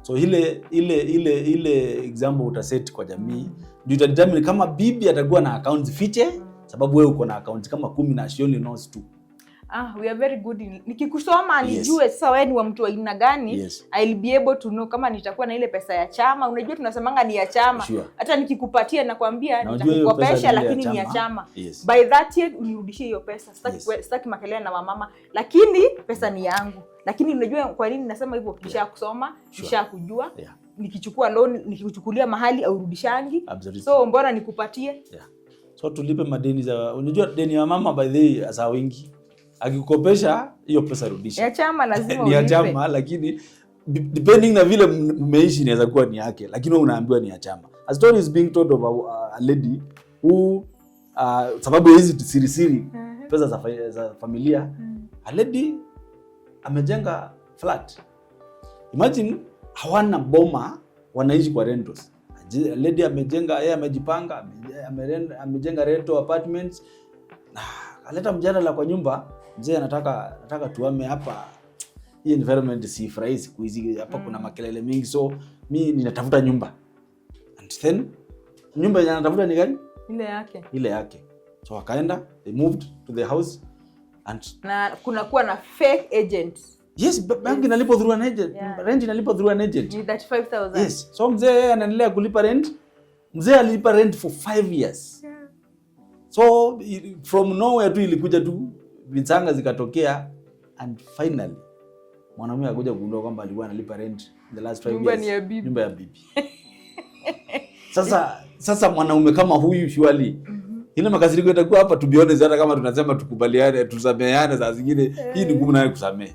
So ile example utaset kwa jamii ndio itadetermine kama bibi atakuwa na accounts fiche, sababu wewe uko na accounts kama 10 na she only knows 2. We are very good in nikikusoma Yes. nijue sasa wewe ni wa mtu wa aina gani. Yes. I'll be able to know kama nitakuwa na ile pesa ya chama. Unajua tunasemanga ni ya chama. Sure. Hata nikikupatia nakwambia Na unajua hiyo nitakukopesha pesa lakini ile ya ni ya chama. chama. Yes. By that year unirudishie hiyo pesa. Sitaki makelele na wamama, lakini pesa ni yangu. Lakini unajua kwa nini nasema hivyo? Kisha kusoma, kisha kujua. Yeah. Nikichukua loan, nikikuchukulia mahali au rudishangi. Absolutely. So mbona nikupatie? Yeah. So tulipe madeni za, unajua deni ya mama by the way asa wengi. Akikopesha hiyo pesa rudisha. Ya chama lazima ni ya ulipe. chama, lakini depending na vile mmeishi inaweza kuwa ni yake, lakini wewe unaambiwa ni ya chama. A story is being told of a lady who sababu hizi siri pesa za familia, a lady amejenga flat. Imagine hawana boma, wanaishi kwa rentals. A lady amejenga, yeye amejipanga, amejenga rental apartments. Aleta mjadala kwa nyumba, mzee anataka tuame hapa. Hii environment si furahi siku hizi, hapa kuna makelele mengi, so mimi ninatafuta nyumba. And then nyumba yenye anatafuta ni gani? Ile yake. So akaenda, they moved to the house and na kuna kuwa na fake agent. Yes, bank inalipa through an agent. Yeah. Rent inalipa through an agent. Ni 35,000. Yes. So mzee anaendelea kulipa rent. Mzee alilipa rent for 5 years. Yeah. So from nowhere tu ilikuja tu vitsanga zikatokea, and finally mwanamume akakuja kugundua kwamba alikuwa analipa rent the last 5 years. Nyumba ya bibi. Sasa mwanaume kama huyu surely ile makasiriko itakuwa hapa, to be honest, hata kama tunasema tukubaliane tusameheane, saa zingine hii ni ngumu naye kusamehe.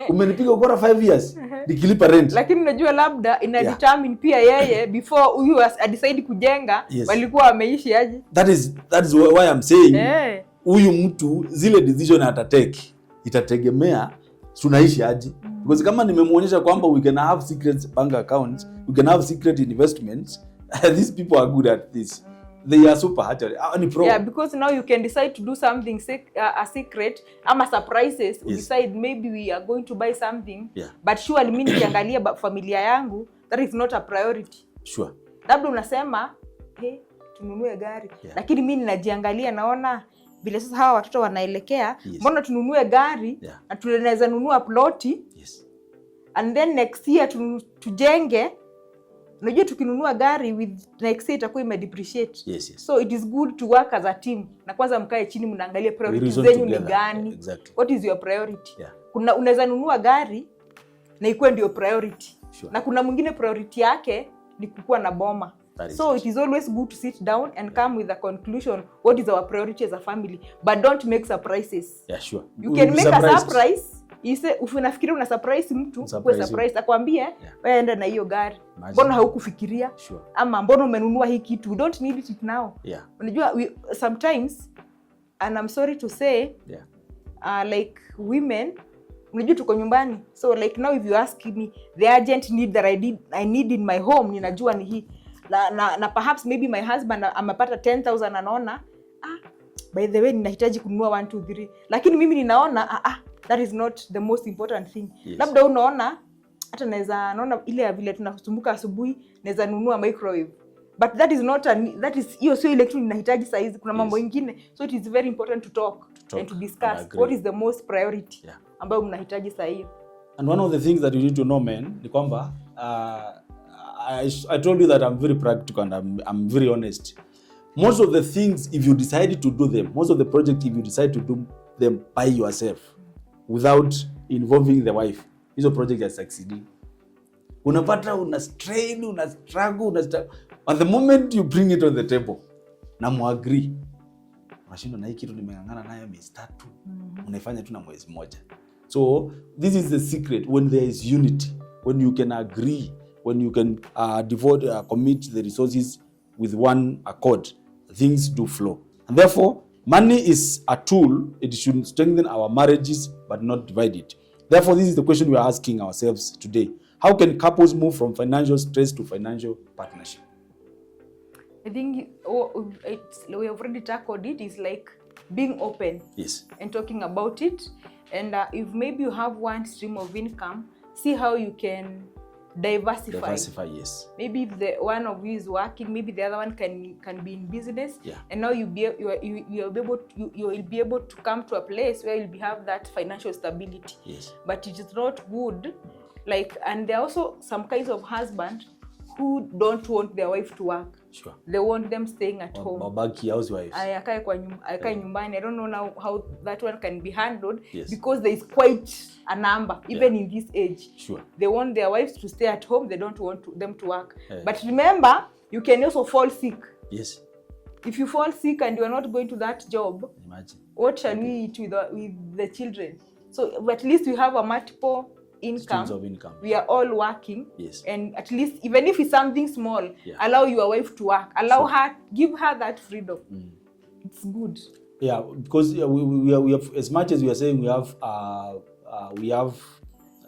Umenipiga ukora 5 years nikilipa rent. Lakini unajua labda ina determine pia yeye before huyu decide kujenga, yes, walikuwa wameishi aje. That is why I'm saying huyu mtu zile decision atatake itategemea tunaishi aje. Because kama nimemuonyesha kwamba we can have secret bank accounts, we can have secret investments, these people are good at this. They are super actually. Yeah, because now you can decide to do something a secret ama surprises. We decide maybe we are going to buy something. Yeah. But surely mimi nikiangalia familia yangu, that is not a priority. Sure. Labda unasema, hey, tununue gari. Yeah. Lakini mimi ninajiangalia naona vile sasa hawa watoto wanaelekea, mbona tununue gari na tunaweza nunua ploti. Yes. And then next year tujenge. Unajua tukinunua gari with next year itakuwa imedepreciate. Yes. So it is good to work as a team. Na kwanza mkae chini mnaangalia priorities zenyu ni gani? Exactly. What is your priority? Yeah. Unaweza nunua gari na ikuwe ndio priority. Sure. Na kuna mwingine priority yake ni kukua na boma. So it is always good to sit down and come with a conclusion. What is our priority as a family? But don't make surprises. Yeah, sure. You can make a surprise. Unafikiria una surprise mtu, kwa surprise akwambie wewe enda na hiyo gari. Mbona haukufikiria? Sure. Ama mbona umenunua hii kitu? We don't need it now. Yeah. Unajua sometimes, and I'm sorry to say, like women, unajua tuko nyumbani, so like now if you ask me the urgent need that I need in my home, ninajua ni hii na perhaps maybe my husband amepata 10,000 anaona by the way ninahitaji kununua 1 2 3, lakini mimi ninaona that is not the most important thing. Yes. Labda unaona hata naona ile vile tunasumbuka asubuhi naweza nunua microwave, but that is not that is hiyo sio electronic ninahitaji saa hizi, kuna mambo mengine, so it is very important to talk and to discuss what is the most priority ambayo mnahitaji saa hiyo. And one of the things that you need to know, man, ni kwamba I told you that I'm very practical and I'm very honest. Most of the things, if you decide to do them, most of the projects, if you decide to do them by yourself without involving the wife, hizo project are succeeding. Unapata una strain, una struggle, at the moment you bring it on the table na muagree, unashindwa na hii kitu nimengangana nayo miezi 3, unaifanya tu na mwezi mmoja. So this is the secret, when there is unity, when you can agree, when you can commit the resources with one accord, things do flow. And therefore, money is a tool. It should strengthen our marriages but not divide it. Therefore, this is the question we are asking ourselves today. How can couples move from financial stress to financial partnership? I think we have already tackled it. It's like being open, and talking about it. And if maybe you have one stream of income, see how you can diversify. Maybe if the one of you is working, maybe the other one can be in business, and now you will be able to come to a place where you'll have that financial stability. But it is not good, like, and there are also some kinds of husband who don't want their wife to work. They want them staying at home. Babaki housewives. Akae nyumbani. I don't know now how that one can be handled, because there is quite a number, even in this age. They want their wives to stay at home. They don't want them to work. But remember, you can also fall sick. If you fall sick and you are not going to that job, imagine what shall we eat with the children? So at least we have a multiple income. We are all working, and at least even if it's something small, allow your wife to work, allow her, give her that freedom. It's good. Because we have, as much as we are saying we have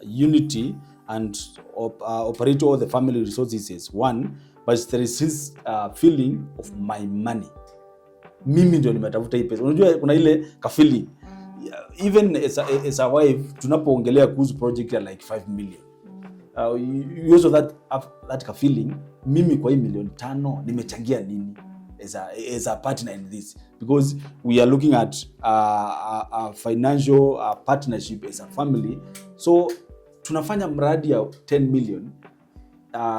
unity and operate all the family resources as one, but there is this feeling of my money. Mimi ndio nimetafuta hii pesa. Unajua kuna ile ka feeling. Even as a wife, tunapoongelea kuhusu project ya like 5 million. You also that ka feeling, mimi kwa hii 5 nimechangia nini as a partner in this, because we are looking at a financial partnership as a family. So tunafanya mradi ya 10 million.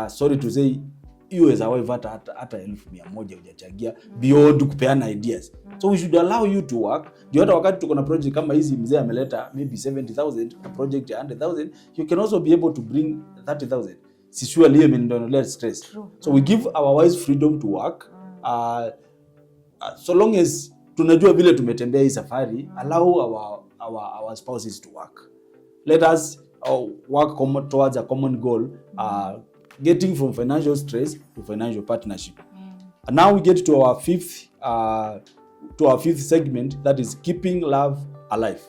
Sorry to say, you as a wife hata 1,100 hujachangia beyond kupeana ideas. So we should allow you to work. Ndio hata wakati tuko na project kama hizi, mzee ameleta maybe 70,000, a project ya 100,000, you can also be able to bring 30,000. Si surely hiyo imeniondoa stress. So we give our wives freedom to work. So long as tunajua vile tumetembea hii safari, allow our spouses to work. Let us work towards a common goal, getting from financial stress to financial partnership. And now we get to our fifth segment, that is keeping love alive.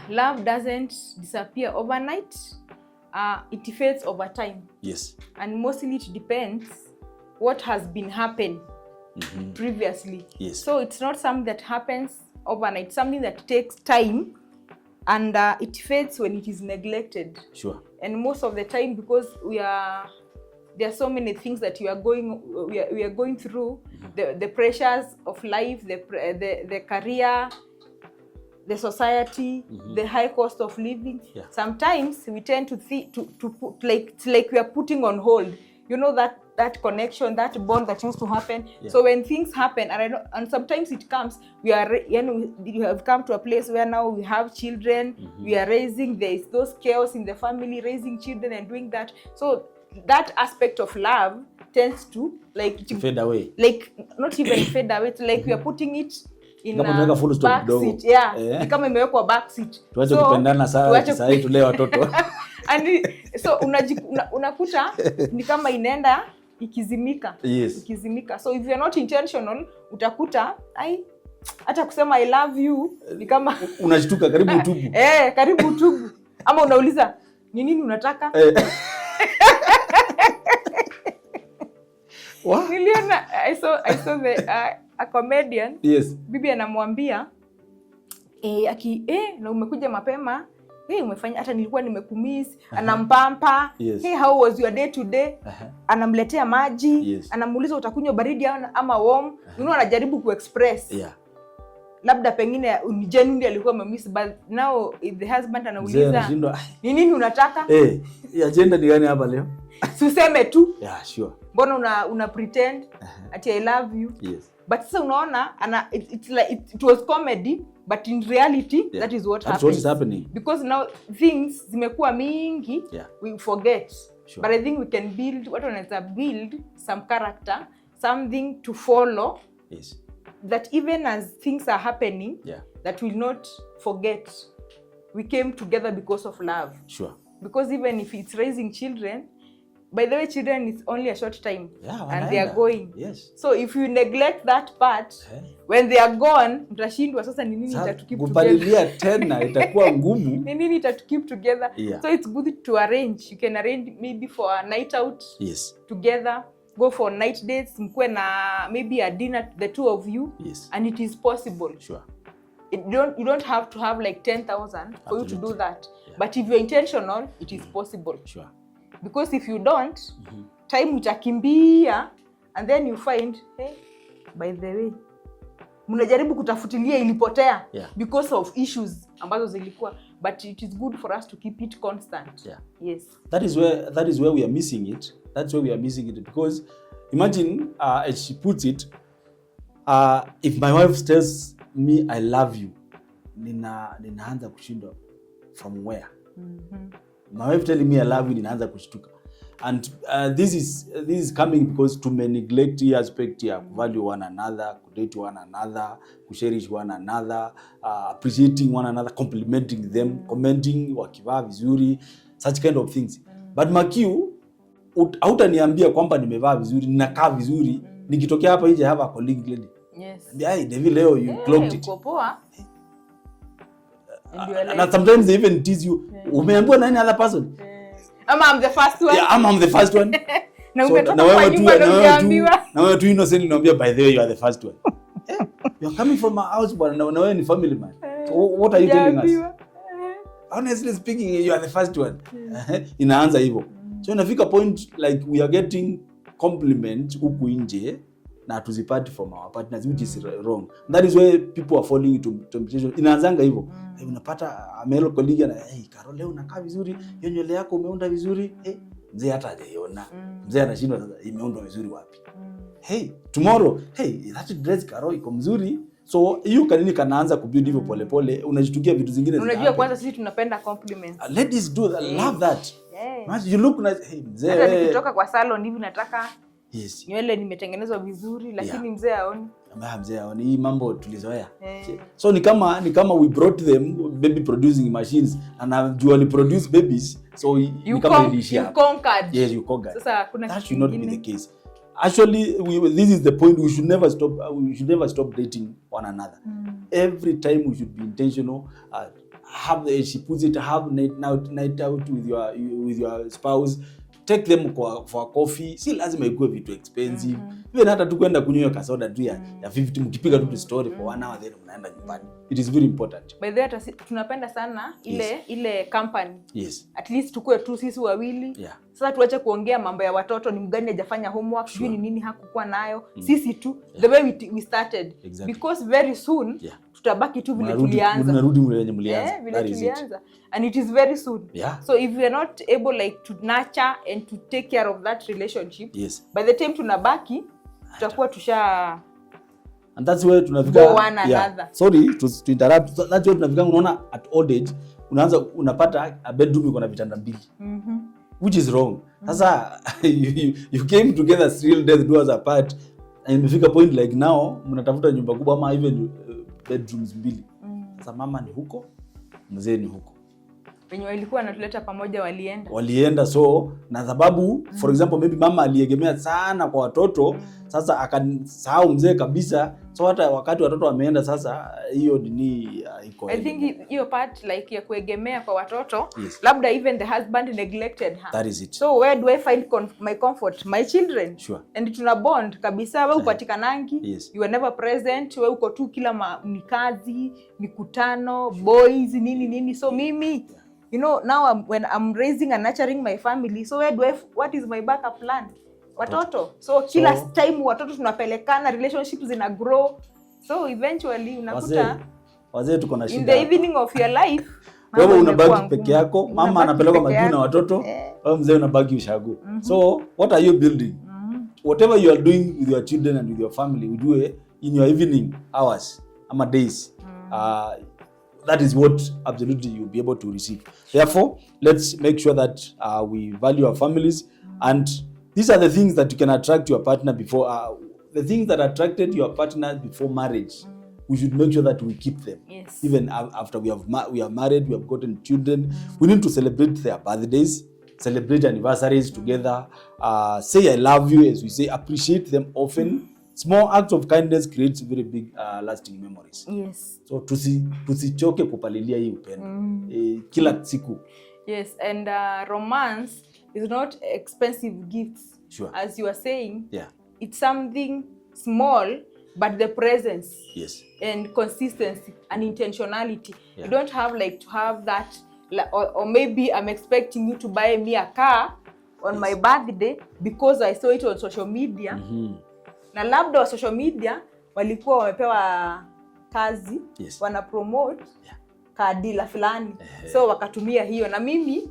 Love doesn't disappear overnight. It fades over time. And mostly it depends what has been happening previously. So it's not something that happens overnight, something that takes time, and it fades when it is neglected. And most of the time, because there are so many things that we are going through, the pressures of life, the career, the society, the high cost of living. Sometimes we tend to put like we are putting on hold, you know, that connection, that bond that used to happen. So when things happen, and sometimes it comes, we have come to a place where now we have children, we are raising, there is those chaos in the family, raising children and doing that. So that aspect of love tends to fade away. Like not even fade away. It's like we are putting it in a full stop back seat. Ni kama imewekwa back seat. Tuache kupendana sasa hivi tulee watoto. And so unakuta ni kama inaenda ikizimika. So if you are not intentional, utakuta hata kusema I love you ni kama unashtuka karibu utubu. Karibu utubu. Ama unauliza ni nini unataka? Niliona I saw a comedian. Yes. Bibi anamwambia na umekuja mapema. Umefanya hata nilikuwa nimekumiss. Anampampa. Yes. How was your day today? Anamletea maji. Yes. Anamuuliza utakunywa baridi ama warm. Anajaribu kuexpress. Labda pengine genuinely alikuwa amemiss, but now the husband anauliza ni nini unataka? Agenda ni gani hapa leo? Useme tu. Sure. Mbona una pretend ati I love you? Yes. But sasa unaona it's like it was comedy, but in reality that is what happens. What is happening. Because now things zimekuwa mingi, we forget. Sure. But I think we can build some character, something to follow. Yes. That even as things are happening, that will not forget we came together because of love. Sure. Because even if it's raising children, by the way, children is only a short time, and they are going. Yes. So if you neglect that part, when they are gone, mtashindwa sasa ni nini itatukip together. Kupalilia tena itakuwa ngumu. Ni nini itatukip together. So it's good to arrange. You can arrange maybe for a night out together. Go for night dates, mkwe na maybe a dinner, the two of you. Yes. And it is possible. Sure. You don't have to have like 10,000 for you to do that. But if you're intentional, it is possible. Sure. Because if you don't, time itakimbia, and then you find, by the way, mnajaribu kutafutilia ilipotea because of issues ambazo zilikuwa. But it is good for us to keep it constant. Yes. That is where we are missing it. That's where we are missing it, because imagine, as she puts it, if my wife tells me I love you, ninaanza kushindwa from where? My wife telling me I love you, ninaanza kushtuka. And this is coming because to neglect the aspect ya value one another, date one another, cherish one another, appreciating one another, complimenting them, commenting wakivaa vizuri, such kind of things. But Makiu, hautaniambia kwamba nimevaa vizuri, ninakaa vizuri, nikitokea hapa nje have a colleague lady. Yes. Hey, David Leo, you clocked it. Uko poa. And sometimes they even tease you. Umeambiwa na any other person? I'm the first one. Yeah, I'm the first one. Na umetoka kwa nyumba na ukiambiwa. Na wewe tu innocent unaambia by the way you are the first one. You're coming from a house bwana, na wewe ni family man. So what are you telling us? Honestly speaking, you are the first one. Inaanza hivyo. So inafika point like we are getting compliment huku nje na tuzipati from our partners, which is wrong. And that is where people are falling into temptation. Inaanzanga hivyo. Unapata male colleague na Carol leo unakaa vizuri, hiyo nywele yako umeunda vizuri. Mzee hata hajaiona. Mzee anashindwa sasa imeundwa vizuri wapi? Tomorrow, that dress Carol iko mzuri. So hiyo kanini kanaanza kubuild hivyo pole pole, unajitukia vitu zingine. Unajua kwanza sisi tunapenda compliments. Ladies do that. Love that. You look nice. Mzee hata nikitoka kwa salon hivi nataka nywele nimetengenezwa vizuri, lakini mzee haoni. Mzee haoni. Hii mambo tulizoea. So ni kama we brought them baby producing machines and dually produce babies. So you conquered. Yes, you conquered. Sasa kuna that should not be the case. Actually, this is the point. We should never stop dating one another. Every time we should be intentional. She puts it, have night out with your spouse. Take them for a coffee. Si lazima ikuwe vitu expensive. Even hata tu kwenda kunywa kasoda tu ya 50 mkipiga tu story for 1 hour then mnaenda nyumbani. It is very important. By the way, tunapenda sana ile company. Yes. At least tukue tu sisi wawili. Sasa tuache kuongea mambo ya watoto, ni mgani hajafanya homework, sijui ni nini hakukuwa nayo. Sisi tu the way we started. Exactly. Because very soon tutabaki tu vile tulianza. Mnarudi mwenye mlianza. Vile tulianza. And it is very soon. So if we are not able like to nurture and to take care of that relationship, by the time tunabaki tutakuwa and that's where tunafika one another. Sorry to interrupt. That's where tunafika, unaona at old age unapata a bedroom iko na vitanda mbili. Which is wrong. Sasa you came together still death doors apart, and imefika point like now mnatafuta nyumba kubwa ama even bedrooms mbili. Sasa mama ni huko, mzee ni huko. wenye walikuwa wanatuleta pamoja walienda. So na sababu for example maybe mama aliegemea sana kwa watoto, sasa akasahau mzee kabisa. So hata wakati watoto wameenda sasa, hiyo dini iko. I think hiyo part like ya kuegemea kwa watoto, labda even the husband neglected her. That is it. So where do I find my comfort? My children. Sure. And tuna bond kabisa. Wewe upatikanangi, you are never present. Wewe uko tu kila mikazi, mikutano, boys, nini. So mimi, you know, now when I'm raising and nurturing my family, so what is my backup plan? Watoto. So kila time watoto tunapelekana, relationships zina grow. So eventually unakuta wazee tuko na shida. In the evening of your life, wewe unabaki peke yako, mama anapeleka majuu na watoto, wewe mzee unabaki ushago. So what are you building? Whatever you are doing with your children and with your family, we do it in your evening hours, ama days. That is what absolutely you'll be able to receive. Therefore, let's make sure that we value our families, and these are the things that you can attract your partner before. The things that attracted your partner before marriage, we should make sure that we keep them. Yes. Even after we are married, we have gotten children, we need to celebrate their birthdays, celebrate anniversaries together, say I love you, as we say, appreciate them often. Small acts of kindness creates very big lasting memories. Yes. So tusichoke kupalilia hii upendo kila siku. Yes, and romance is not expensive gifts. Sure. As you are saying. Yeah. It's something small, but the presence. Yes. And consistency and intentionality. Yeah. You don't have like to have that, or maybe I'm expecting you to buy me a car on my birthday because I saw it on social media. Na labda wa social media walikuwa wamepewa kazi, wana promote kadi la fulani. So wakatumia hiyo, na mimi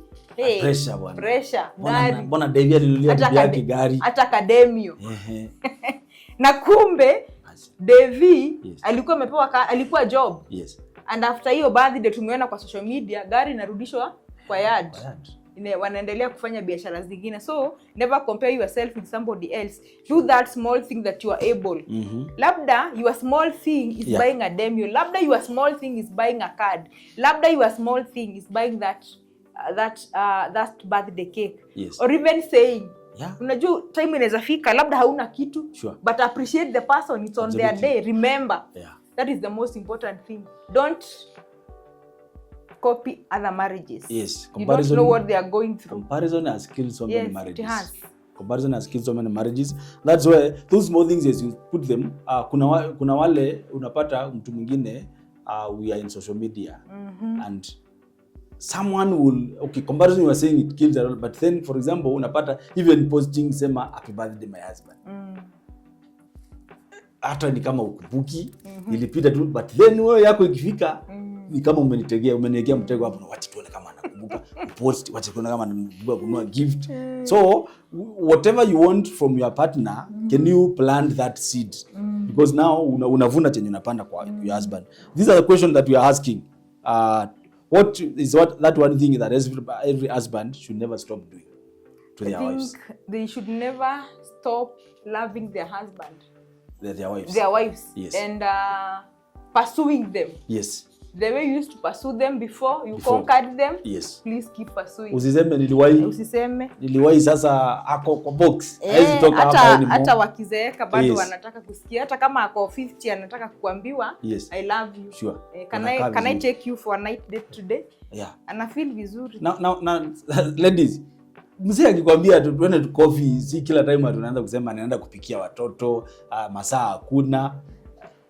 pressure bwana. Pressure. Mbona David alinulia bibi yake gari? Hata academio. Na kumbe Devi alikuwa amepewa alikuwa job. Yes. And after hiyo birthday tumeona kwa social media gari inarudishwa kwa yard. Wanaendelea kufanya biashara zingine. So never compare yourself with somebody else. Do that small thing that you are able. Labda your small thing is buying a demio. Labda your small thing is buying a card. Labda your small thing is buying that birthday cake. Yes. Or even saying, unajua time inaweza fika labda hauna kitu, but appreciate the person, it's on their day. Remember, that is the most important thing. Don't copy other marriages. Yes. You don't know what they are going through. Comparison has killed so many marriages. It has. Comparison has killed so many marriages. That's why those small things, as you put them, kuna wale unapata mtu mwingine, we are in social media, and someone will, comparison you are saying it kills a lot, but then for example unapata even posting sema happy birthday my husband. Hata ni kama ukumbuki, ilipita tu, but then wewe yako ikifika ni kama umeniegea mtego hapo, wacha tuone kama anakumbuka post, wacha tuone kama anakumbuka kununua gift. So whatever you want from your partner, can you plant that seed? Because now unavuna chenye unapanda kwa your husband. These are the questions that we are asking. What is that one thing that every husband should never stop doing to their wives? They should never stop loving their husband. Their wives. Their wives. Yes. And pursuing them. Yes. The way you used to pursue them before you conquered them. Yes. Please keep pursuing. Usiseme niliwahi sasa ako kwa box. Haizi toka hapa anymore. Hata wakizeeka bado wanataka kusikia. Hata kama ako 50 anataka kuambiwa, I love you. Sure. Can I take you for a night date today? Yeah. Ana feel vizuri. Now ladies, mzee akikwambia tuende tu coffee, si kila time tunaanza kusema anaenda kupikia watoto, masaa hakuna.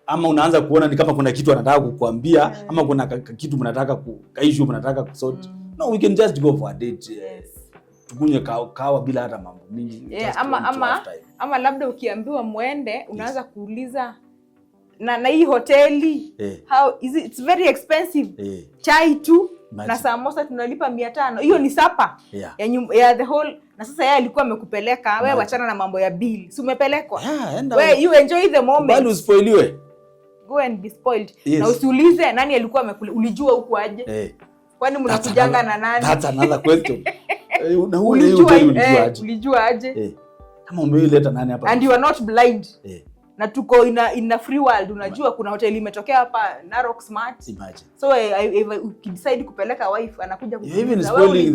Ama unaanza kuona ni kama kuna kitu anataka kukuambia, ama kuna kitu mnataka issue mnataka kusort. No, we can just go for a date. Tukunywe kawa bila hata mambo mingi. Ama labda ukiambiwa muende, unaanza kuuliza na hii hoteli, how is it? It's very expensive. Chai tu na samosa tunalipa 500. Hiyo ni sapa ya the whole. Na sasa yeye alikuwa amekupeleka, wewe wachana na mambo ya bill. Si umepelekwa? Wewe you enjoy the moment. Bali uspoiliwe. Go and be spoiled. Na usiulize nani alikuwa ulijua huko aje? Kwani mnakujanga na nani? That's another question. Ulijua aje? Kama umeileta nani hapa? And you are not blind. na tuko in a free world. Unajua kuna hoteli imetokea hapa Narok Smart. Imagine. So ukidecide kupeleka wife anakuja Even spoiling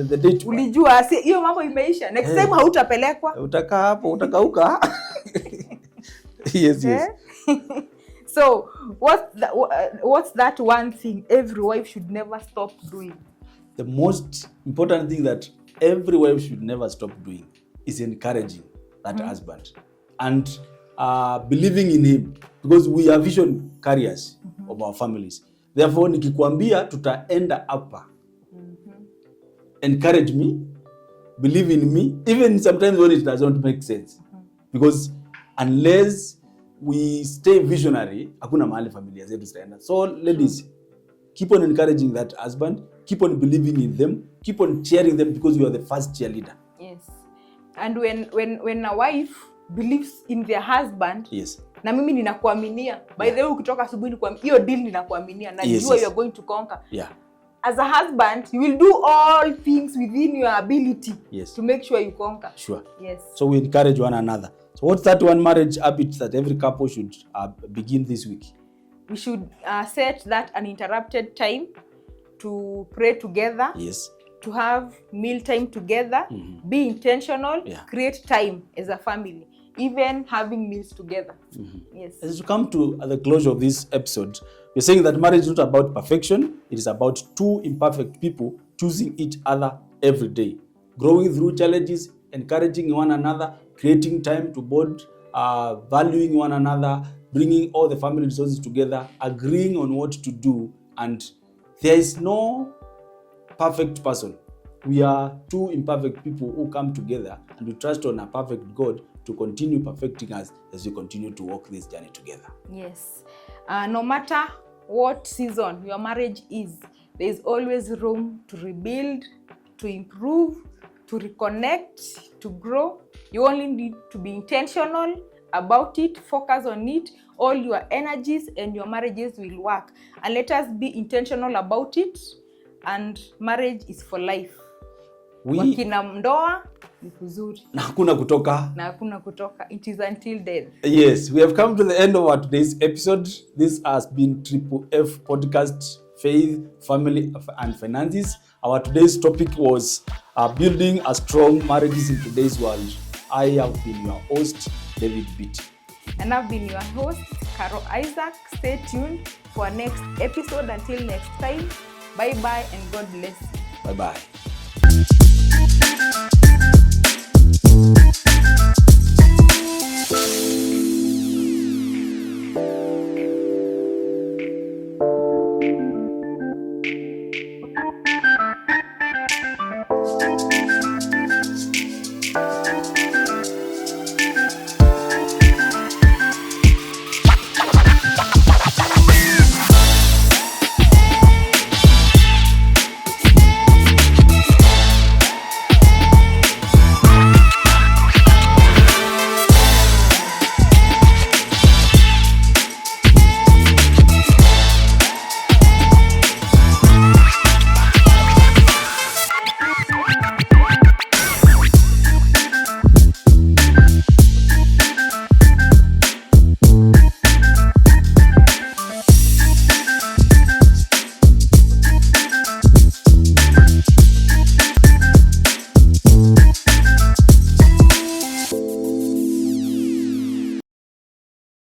the date. Ulijua hiyo mambo imeisha. Next time hautapelekwa. Utakaa hapo, utakauka. Yes. So what's that one thing every wife should never stop doing? The most important thing that every wife should never stop doing is encouraging that husband and believing in him, because we are vision carriers of our families. Therefore, nikikwambia tutaenda hapa, encourage me, believe in me, even sometimes when it doesn't make sense, because unless we stay visionary, hakuna mahali familia zetu zitaenda. So ladies, keep on encouraging that husband, keep on believing in them, keep on cheering them, because you are the first cheerleader. Yes. And when a wife believes in their husband, yes, na mimi ninakuaminia, by the way ukitoka asubuhi hiyo deal ninakuaminia, na yes, you are going to conquer. Yeah. As a husband, you will do all things within your ability, yes, to make sure you conquer. Sure. Yes. So we encourage one another. So what's that one marriage habit that every couple should begin this week? We should set that uninterrupted time to pray together. Yes. To have meal time together, be intentional, create time as a family, even having meals together. Yes. As we come to the closure of this episode, we're saying that marriage is not about perfection. It is about two imperfect people choosing each other every day, growing through challenges, encouraging one another, creating time to bond, valuing one another, bringing all the family resources together, agreeing on what to do, and there is no perfect person. We are two imperfect people who come together, and we trust on a perfect God to continue perfecting us as we continue to walk this journey together. Yes. No matter what season your marriage is, there is always room to rebuild, to improve, to reconnect, to grow. You only need to be intentional about it, focus on it. All your energies and your marriages will work. And let us be intentional about it. And marriage is for life. Wakina ndoa ni kuzuri. Na hakuna kutoka. Na hakuna kutoka. It is until death. Yes, we have come to the end of our today's episode. This has been Triple F Podcast, Faith, Family and Finances. Our today's topic was building a strong marriages in today's world. I have been your host, David Mbiti. And I've been your host, Carol Isaac. Stay tuned for our next episode. Until next time, bye-bye and God bless you. Bye-bye.